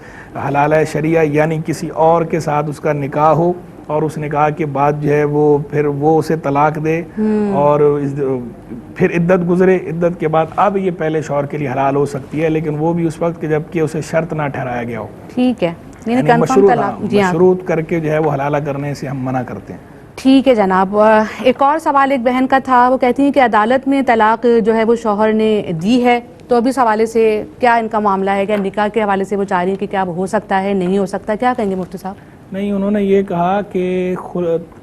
حلالہ شریعہ یعنی کسی اور کے ساتھ اس کا نکاح ہو، اور اس نکاح کے بعد جو ہے وہ پھر وہ اسے طلاق دے، اور پھر عدت گزرے، عدت کے بعد اب یہ پہلے شوہر کے لیے حلال ہو سکتی ہے، لیکن وہ بھی اس وقت کہ جب کہ اسے شرط نہ ٹھہرایا گیا ہو، ٹھیک ہے، یعنی مشروط کر کے جو ہے وہ حلالہ کرنے سے ہم منع کرتے ہیں۔ ٹھیک ہے جناب۔ ایک اور سوال ایک بہن کا تھا، وہ کہتی ہیں کہ عدالت میں طلاق جو ہے وہ شوہر نے دی ہے، تو اب اس حوالے سے کیا ان کا معاملہ ہے؟ کیا نکاح کے حوالے سے وہ چاہ رہی ہیں کہ کیا ہو سکتا ہے، نہیں ہو سکتا، کیا کہیں گے مفتی صاحب؟ نہیں، انہوں نے یہ کہا کہ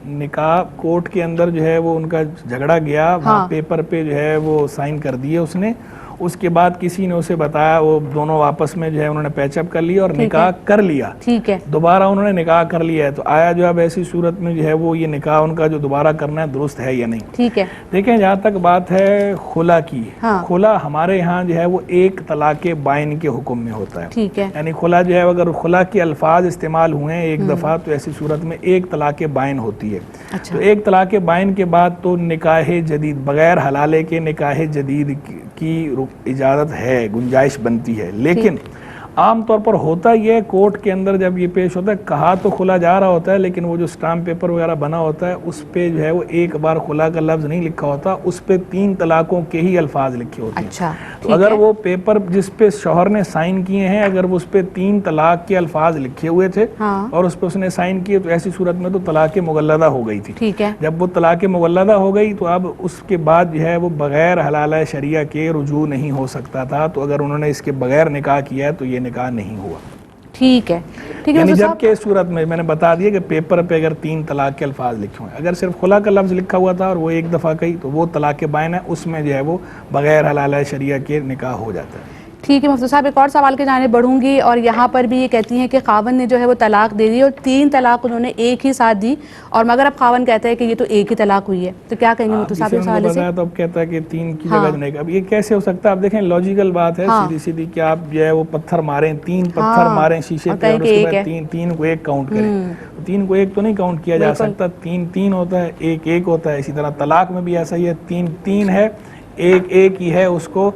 نکاح کورٹ کے اندر جو ہے وہ ان کا جھگڑا گیا، وہاں پیپر پہ جو ہے وہ سائن کر دیے اس نے، اس کے بعد کسی نے اسے بتایا، وہ دونوں آپس میں جو ہے انہوں نے پیچ اپ کر لیا اور نکاح کر لیا، ٹھیک ہے، دوبارہ انہوں نے نکاح کر لیا ہے، تو آیا جو اب ایسی صورت میں جو ہے وہ یہ نکاح ان کا جو دوبارہ کرنا ہے درست ہے یا نہیں؟ ٹھیک ہے، دیکھیں جہاں تک بات ہے خلا کی، خلا ہمارے ہاں جو ہے وہ ایک طلاق بائن کے حکم میں ہوتا ہے، ٹھیک ہے، یعنی خلا جو ہے اگر خلا کے الفاظ استعمال ہوئے ہیں ایک دفعہ تو ایسی صورت میں ایک طلاق بائن ہوتی ہے۔ تو ایک طلاق بائن کے بعد تو نکاح جدید بغیر حلالے کے نکاح جدید کی اجازت ہے، گنجائش بنتی ہے، لیکن عام طور پر ہوتا یہ ہے کورٹ کے اندر جب یہ پیش ہوتا ہے، کہا تو خلا جا رہا ہوتا ہے، لیکن وہ جو سٹامپ پیپر وغیرہ بنا ہوتا ہے اس پہ جو ہے وہ ایک بار خلا کا لفظ نہیں لکھا ہوتا، اس پہ 3 طلاقوں کے ہی الفاظ لکھے ہوتے ہیں۔ اچھا، تو اگر وہ پیپر جس پہ شوہر نے سائن کیے ہیں اگر وہ اس پہ 3 طلاق کے الفاظ لکھے ہوئے تھے اور اس پہ اس نے سائن کیے تو ایسی صورت میں تو طلاق مغلظہ ہو گئی تھی۔ ٹھیک ہے، جب وہ طلاق مغلظہ ہو گئی تو اب اس کے بعد جو ہے وہ بغیر حلالہ شریعہ کے رجوع نہیں ہو سکتا تھا، تو اگر انہوں نے اس کے بغیر نکاح کیا ہے تو یہ نکاح نہیں ہوا۔ ٹھیک ہے، ٹھیک ہے، یعنی جب کہ اس صورت میں نے بتا دیا کہ پیپر پہ اگر 3 طلاق کے الفاظ لکھے ہوئے، اگر صرف خلا کا لفظ لکھا ہوا تھا اور وہ ایک دفعہ کہی تو وہ طلاق بائن ہے، اس میں جو ہے وہ بغیر حلالہ شریعہ کے نکاح ہو جاتا ہے۔ ٹھیک ہے مفتی صاحب، ایک اور سوال کے جانب بڑھوں گی، اور یہاں پر بھی یہ کہتی ہیں کہ خاوند نے جو ہے وہ طلاق دے دی اور 3 طلاق انہوں نے ایک ہی ساتھ دی، اور مگر اب خاوند کہتا ہے کہ یہ تو ایک ہی طلاق ہوئی ہے، تو کیا کہیں گے مفتی صاحب اس حوالے سے؟ تو اب کہتا ہے کہ 3 کی جگہ نہیں، اب یہ کیسے ہو سکتا ہے؟ آپ دیکھیں لاجیکل بات ہے سیدھی سیدھی کہ آپ جو ہے وہ پتھر ماریں، 3 پتھر ماریں شیشے پہ اور اس کے بعد 3 کو ایک کاؤنٹ کریں، 3 کو ایک تو نہیں کاؤنٹ کیا جا سکتا، 3 ہوتا ہے، ایک ہوتا ہے۔ اسی طرح طلاق میں بھی ایسا ہی ہے، 3 ہے، ایک ہی ہے، اس کو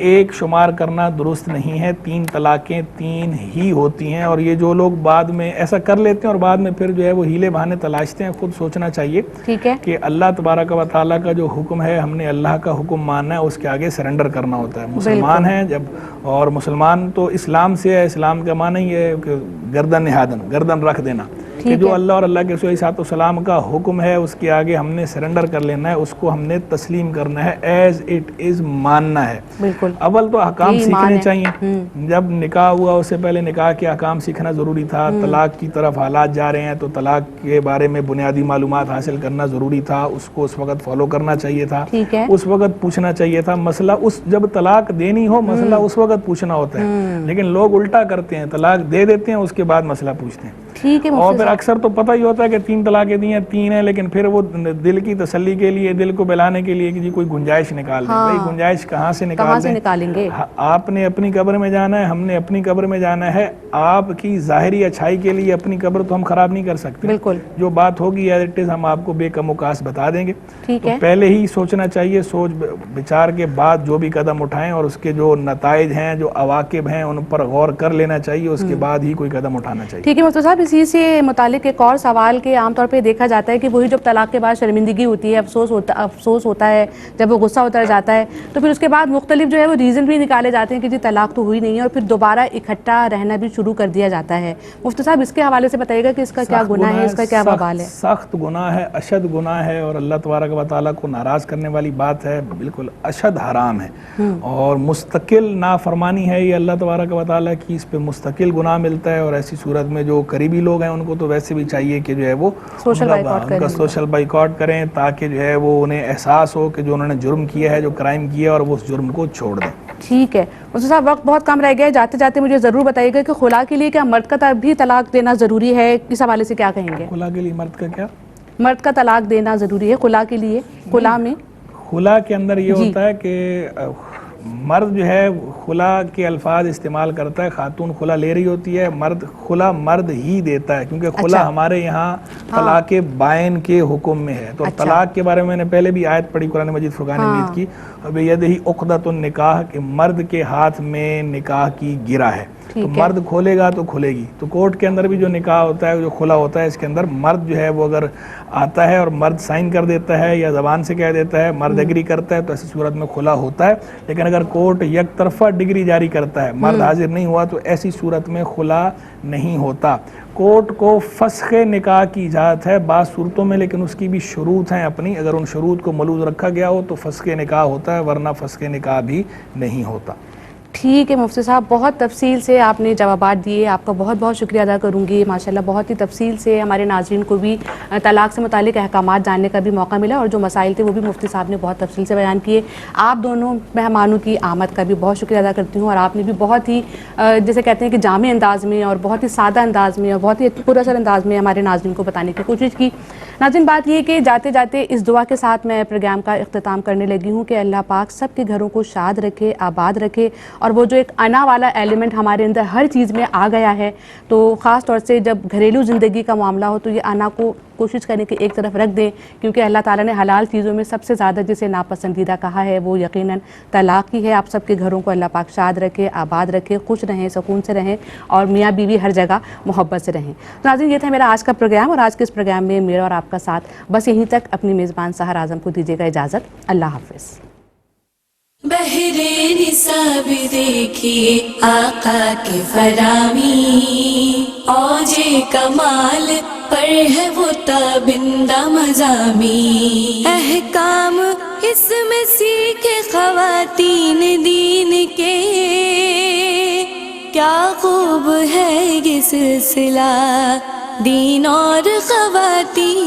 ایک شمار کرنا درست نہیں ہے، 3 طلاقیں 3 ہی ہوتی ہیں۔ اور یہ جو لوگ بعد میں ایسا کر لیتے ہیں اور بعد میں پھر جو ہے وہ ہیلے بہانے تلاشتے ہیں، خود سوچنا چاہیے کہ اللہ تبارک و تعالیٰ کا جو حکم ہے ہم نے اللہ کا حکم ماننا ہے، اس کے آگے سرنڈر کرنا ہوتا ہے۔ مسلمان ہیں جب، اور مسلمان تو اسلام سے ہے، اسلام کا معنی یہ ہے کہ گردن نہادن، گردن رکھ دینا، کہ جو اللہ اور اللہ کے رسول صلی اللہ علیہ وسلم کا حکم ہے اس کے آگے ہم نے سرنڈر کر لینا ہے, اس کو ہم نے تسلیم کرنا ہے, ایز اٹ از ماننا ہے. بالکل. اول تو احکام سیکھنے چاہیے. جب نکاح ہوا اس سے پہلے نکاح کے احکام سیکھنا ضروری تھا. طلاق کی طرف حالات جا رہے ہیں تو طلاق کے بارے میں بنیادی معلومات حاصل کرنا ضروری تھا, اس کو اس وقت فالو کرنا چاہیے تھا, اس وقت پوچھنا چاہیے تھا. مسئلہ اس جب طلاق دینی ہو مسئلہ اس وقت پوچھنا ہوتا ہے, لیکن لوگ الٹا کرتے ہیں, طلاق دے دیتے ہیں اس کے بعد مسئلہ پوچھتے ہیں. اور پھر اکثر تو پتہ ہی ہوتا ہے کہ 3 طلاقیں دی ہیں, 3 ہیں, لیکن پھر وہ دل کی تسلی کے لیے, دل کو بہلانے کے لیے کہ جی کوئی گنجائش نکال دیں. بھائی گنجائش کہاں سے نکالیں گے؟ آپ نے اپنی قبر میں جانا ہے, ہم نے اپنی قبر میں جانا ہے. آپ کی ظاہری اچھائی کے لیے اپنی قبر تو ہم خراب نہیں کر سکتے. بالکل. جو بات ہوگی ایز اٹ از ہم آپ کو بے کم و کاس بتا دیں گے. تو پہلے ہی سوچنا چاہیے, سوچ بچار کے بعد جو بھی قدم اٹھائیں اور اس کے جو نتائج ہیں, جو عواقب ہیں, ان پر غور کر لینا چاہیے, اس کے بعد ہی کوئی قدم اٹھانا چاہیے. ٹھیک ہے مفتی صاحب, اسی سے متعلق ایک اور سوال کہ عام طور پہ دیکھا جاتا ہے کہ وہی جب طلاق کے بعد شرمندگی ہوتی ہے, افسوس ہوتا ہے, جب وہ غصہ اتر جاتا ہے تو پھر اس کے بعد مختلف جو ہے وہ ریزن بھی نکالے جاتے ہیں کہ جی طلاق تو ہوئی نہیں ہے, اور پھر دوبارہ اکٹھا رہنا بھی شروع کر دیا جاتا ہے. مفتی صاحب اس کے حوالے سے بتائیے گا کہ اس کا کیا گناہ ہے, اس کا کیا وبال ہے؟ سخت گناہ ہے, اشد گناہ ہے, اور اللہ تبارک و تعالیٰ کو ناراض کرنے والی بات ہے, بالکل اشد حرام ہے, اور مستقل نافرمانی ہے یہ اللہ تبارک و تعالیٰ کی. اس پہ مستقل گناہ ملتا ہے, اور ایسی صورت میں جو قریبی لوگ ہیں ان کو تو ویسے بھی چاہیے کہ جو ہے وہ ان کا سوشل بائیکاٹ کریں, تاکہ جو ہے وہ انہیں احساس ہو کہ جو انہوں نے جرم کیا ہے, جو کرائم کیا ہے, اور وہ اس جرم کو چھوڑ دیں. ٹھیک ہے مفتی صاحب, وقت بہت کم رہ گیا ہے, جاتے جاتے مجھے ضرور بتائیے گا کہ خلا کے لیے کیا مرد کا بھی طلاق دینا ضروری ہے؟ اس حوالے سے کیا کہیں گے؟ خلا کے لیے مرد کا کیا؟ مرد کا طلاق دینا ضروری ہے خلا کے لیے؟ خلا میں خلا کے اندر یہ ہوتا ہے کہ مرد جو ہے خلا کے الفاظ استعمال کرتا ہے, خاتون خلا لے رہی ہوتی ہے, خلا مرد ہی دیتا ہے, کیونکہ خلا ہمارے یہاں طلاق بائن کے حکم میں ہے. تو طلاق کے بارے میں نے پہلے بھی آیت پڑھی قرآن مجید فرقان حمید کی, بِیَدِهِ عُقْدَۃُ النِّکاح, کہ مرد کے ہاتھ میں نکاح کی گرہ ہے, تو مرد کھولے گا تو کھلے گی. تو کورٹ کے اندر بھی جو نکاح ہوتا ہے, جو خلا ہوتا ہے, اس کے اندر مرد جو ہے وہ اگر آتا ہے اور مرد سائن کر دیتا ہے یا زبان سے کہہ دیتا ہے, مرد ایگری کرتا ہے, تو ایسی صورت میں خلا ہوتا ہے. لیکن اگر کورٹ یک طرفہ ڈگری جاری کرتا ہے, مرد حاضر نہیں ہوا, تو ایسی صورت میں خلا نہیں ہوتا. کورٹ کو فسخ نکاح کی اجازت ہے بعض صورتوں میں, لیکن اس کی بھی شروط ہیں اپنی. اگر ان شروط کو ملوز رکھا گیا ہو تو فسخ نکاح ہوتا ہے, ورنہ فسخ نکاح بھی نہیں ہوتا. ٹھیک ہے مفتی صاحب, بہت تفصیل سے آپ نے جوابات دیے, آپ کا بہت بہت شکریہ ادا کروں گی. ماشاءاللہ بہت ہی تفصیل سے ہمارے ناظرین کو بھی طلاق سے متعلق احکامات جاننے کا بھی موقع ملا, اور جو مسائل تھے وہ بھی مفتی صاحب نے بہت تفصیل سے بیان کیے. آپ دونوں مہمانوں کی آمد کا بھی بہت شکریہ ادا کرتی ہوں, اور آپ نے بھی بہت ہی جیسے کہتے ہیں کہ جامع انداز میں اور بہت ہی سادہ انداز میں اور بہت ہی پر اثر انداز میں ہمارے ناظرین کو بتانے کی کوشش کی. ناظرین, بات یہ کہ جاتے جاتے اس دعا کے ساتھ میں پروگرام کا اختتام کرنے لگی ہوں کہ اللہ پاک سب کے گھروں کو شاد رکھے, آباد رکھے, اور وہ جو ایک انا والا ایلیمنٹ ہمارے اندر ہر چیز میں آ گیا ہے, تو خاص طور سے جب گھریلو زندگی کا معاملہ ہو تو یہ انا کو کوشش کرنے کی ایک طرف رکھ دیں, کیونکہ اللہ تعالیٰ نے حلال چیزوں میں سب سے زیادہ جسے ناپسندیدہ کہا ہے وہ یقیناً طلاق ہی ہے. آپ سب کے گھروں کو اللہ پاک شاد رکھے, آباد رکھے, خوش رہیں, سکون سے رہیں, اور میاں بیوی ہر جگہ محبت سے رہیں. تو ناظرین, یہ تھا میرا آج کا پروگرام, اور آج کے اس پروگرام میں میرا اور آپ کا ساتھ بس یہیں تک. اپنی میزبان سحر اعظم کو دیجیے گا اجازت. اللہ حافظ. بہرے نصاب دیکھیے آقا کے فرامی, اوج کمال پر ہے وہ تابندہ مضامی. احکام اس میں سیکھے خواتین دین کے, کیا خوب ہے یہ سلسلہ دین اور خواتین.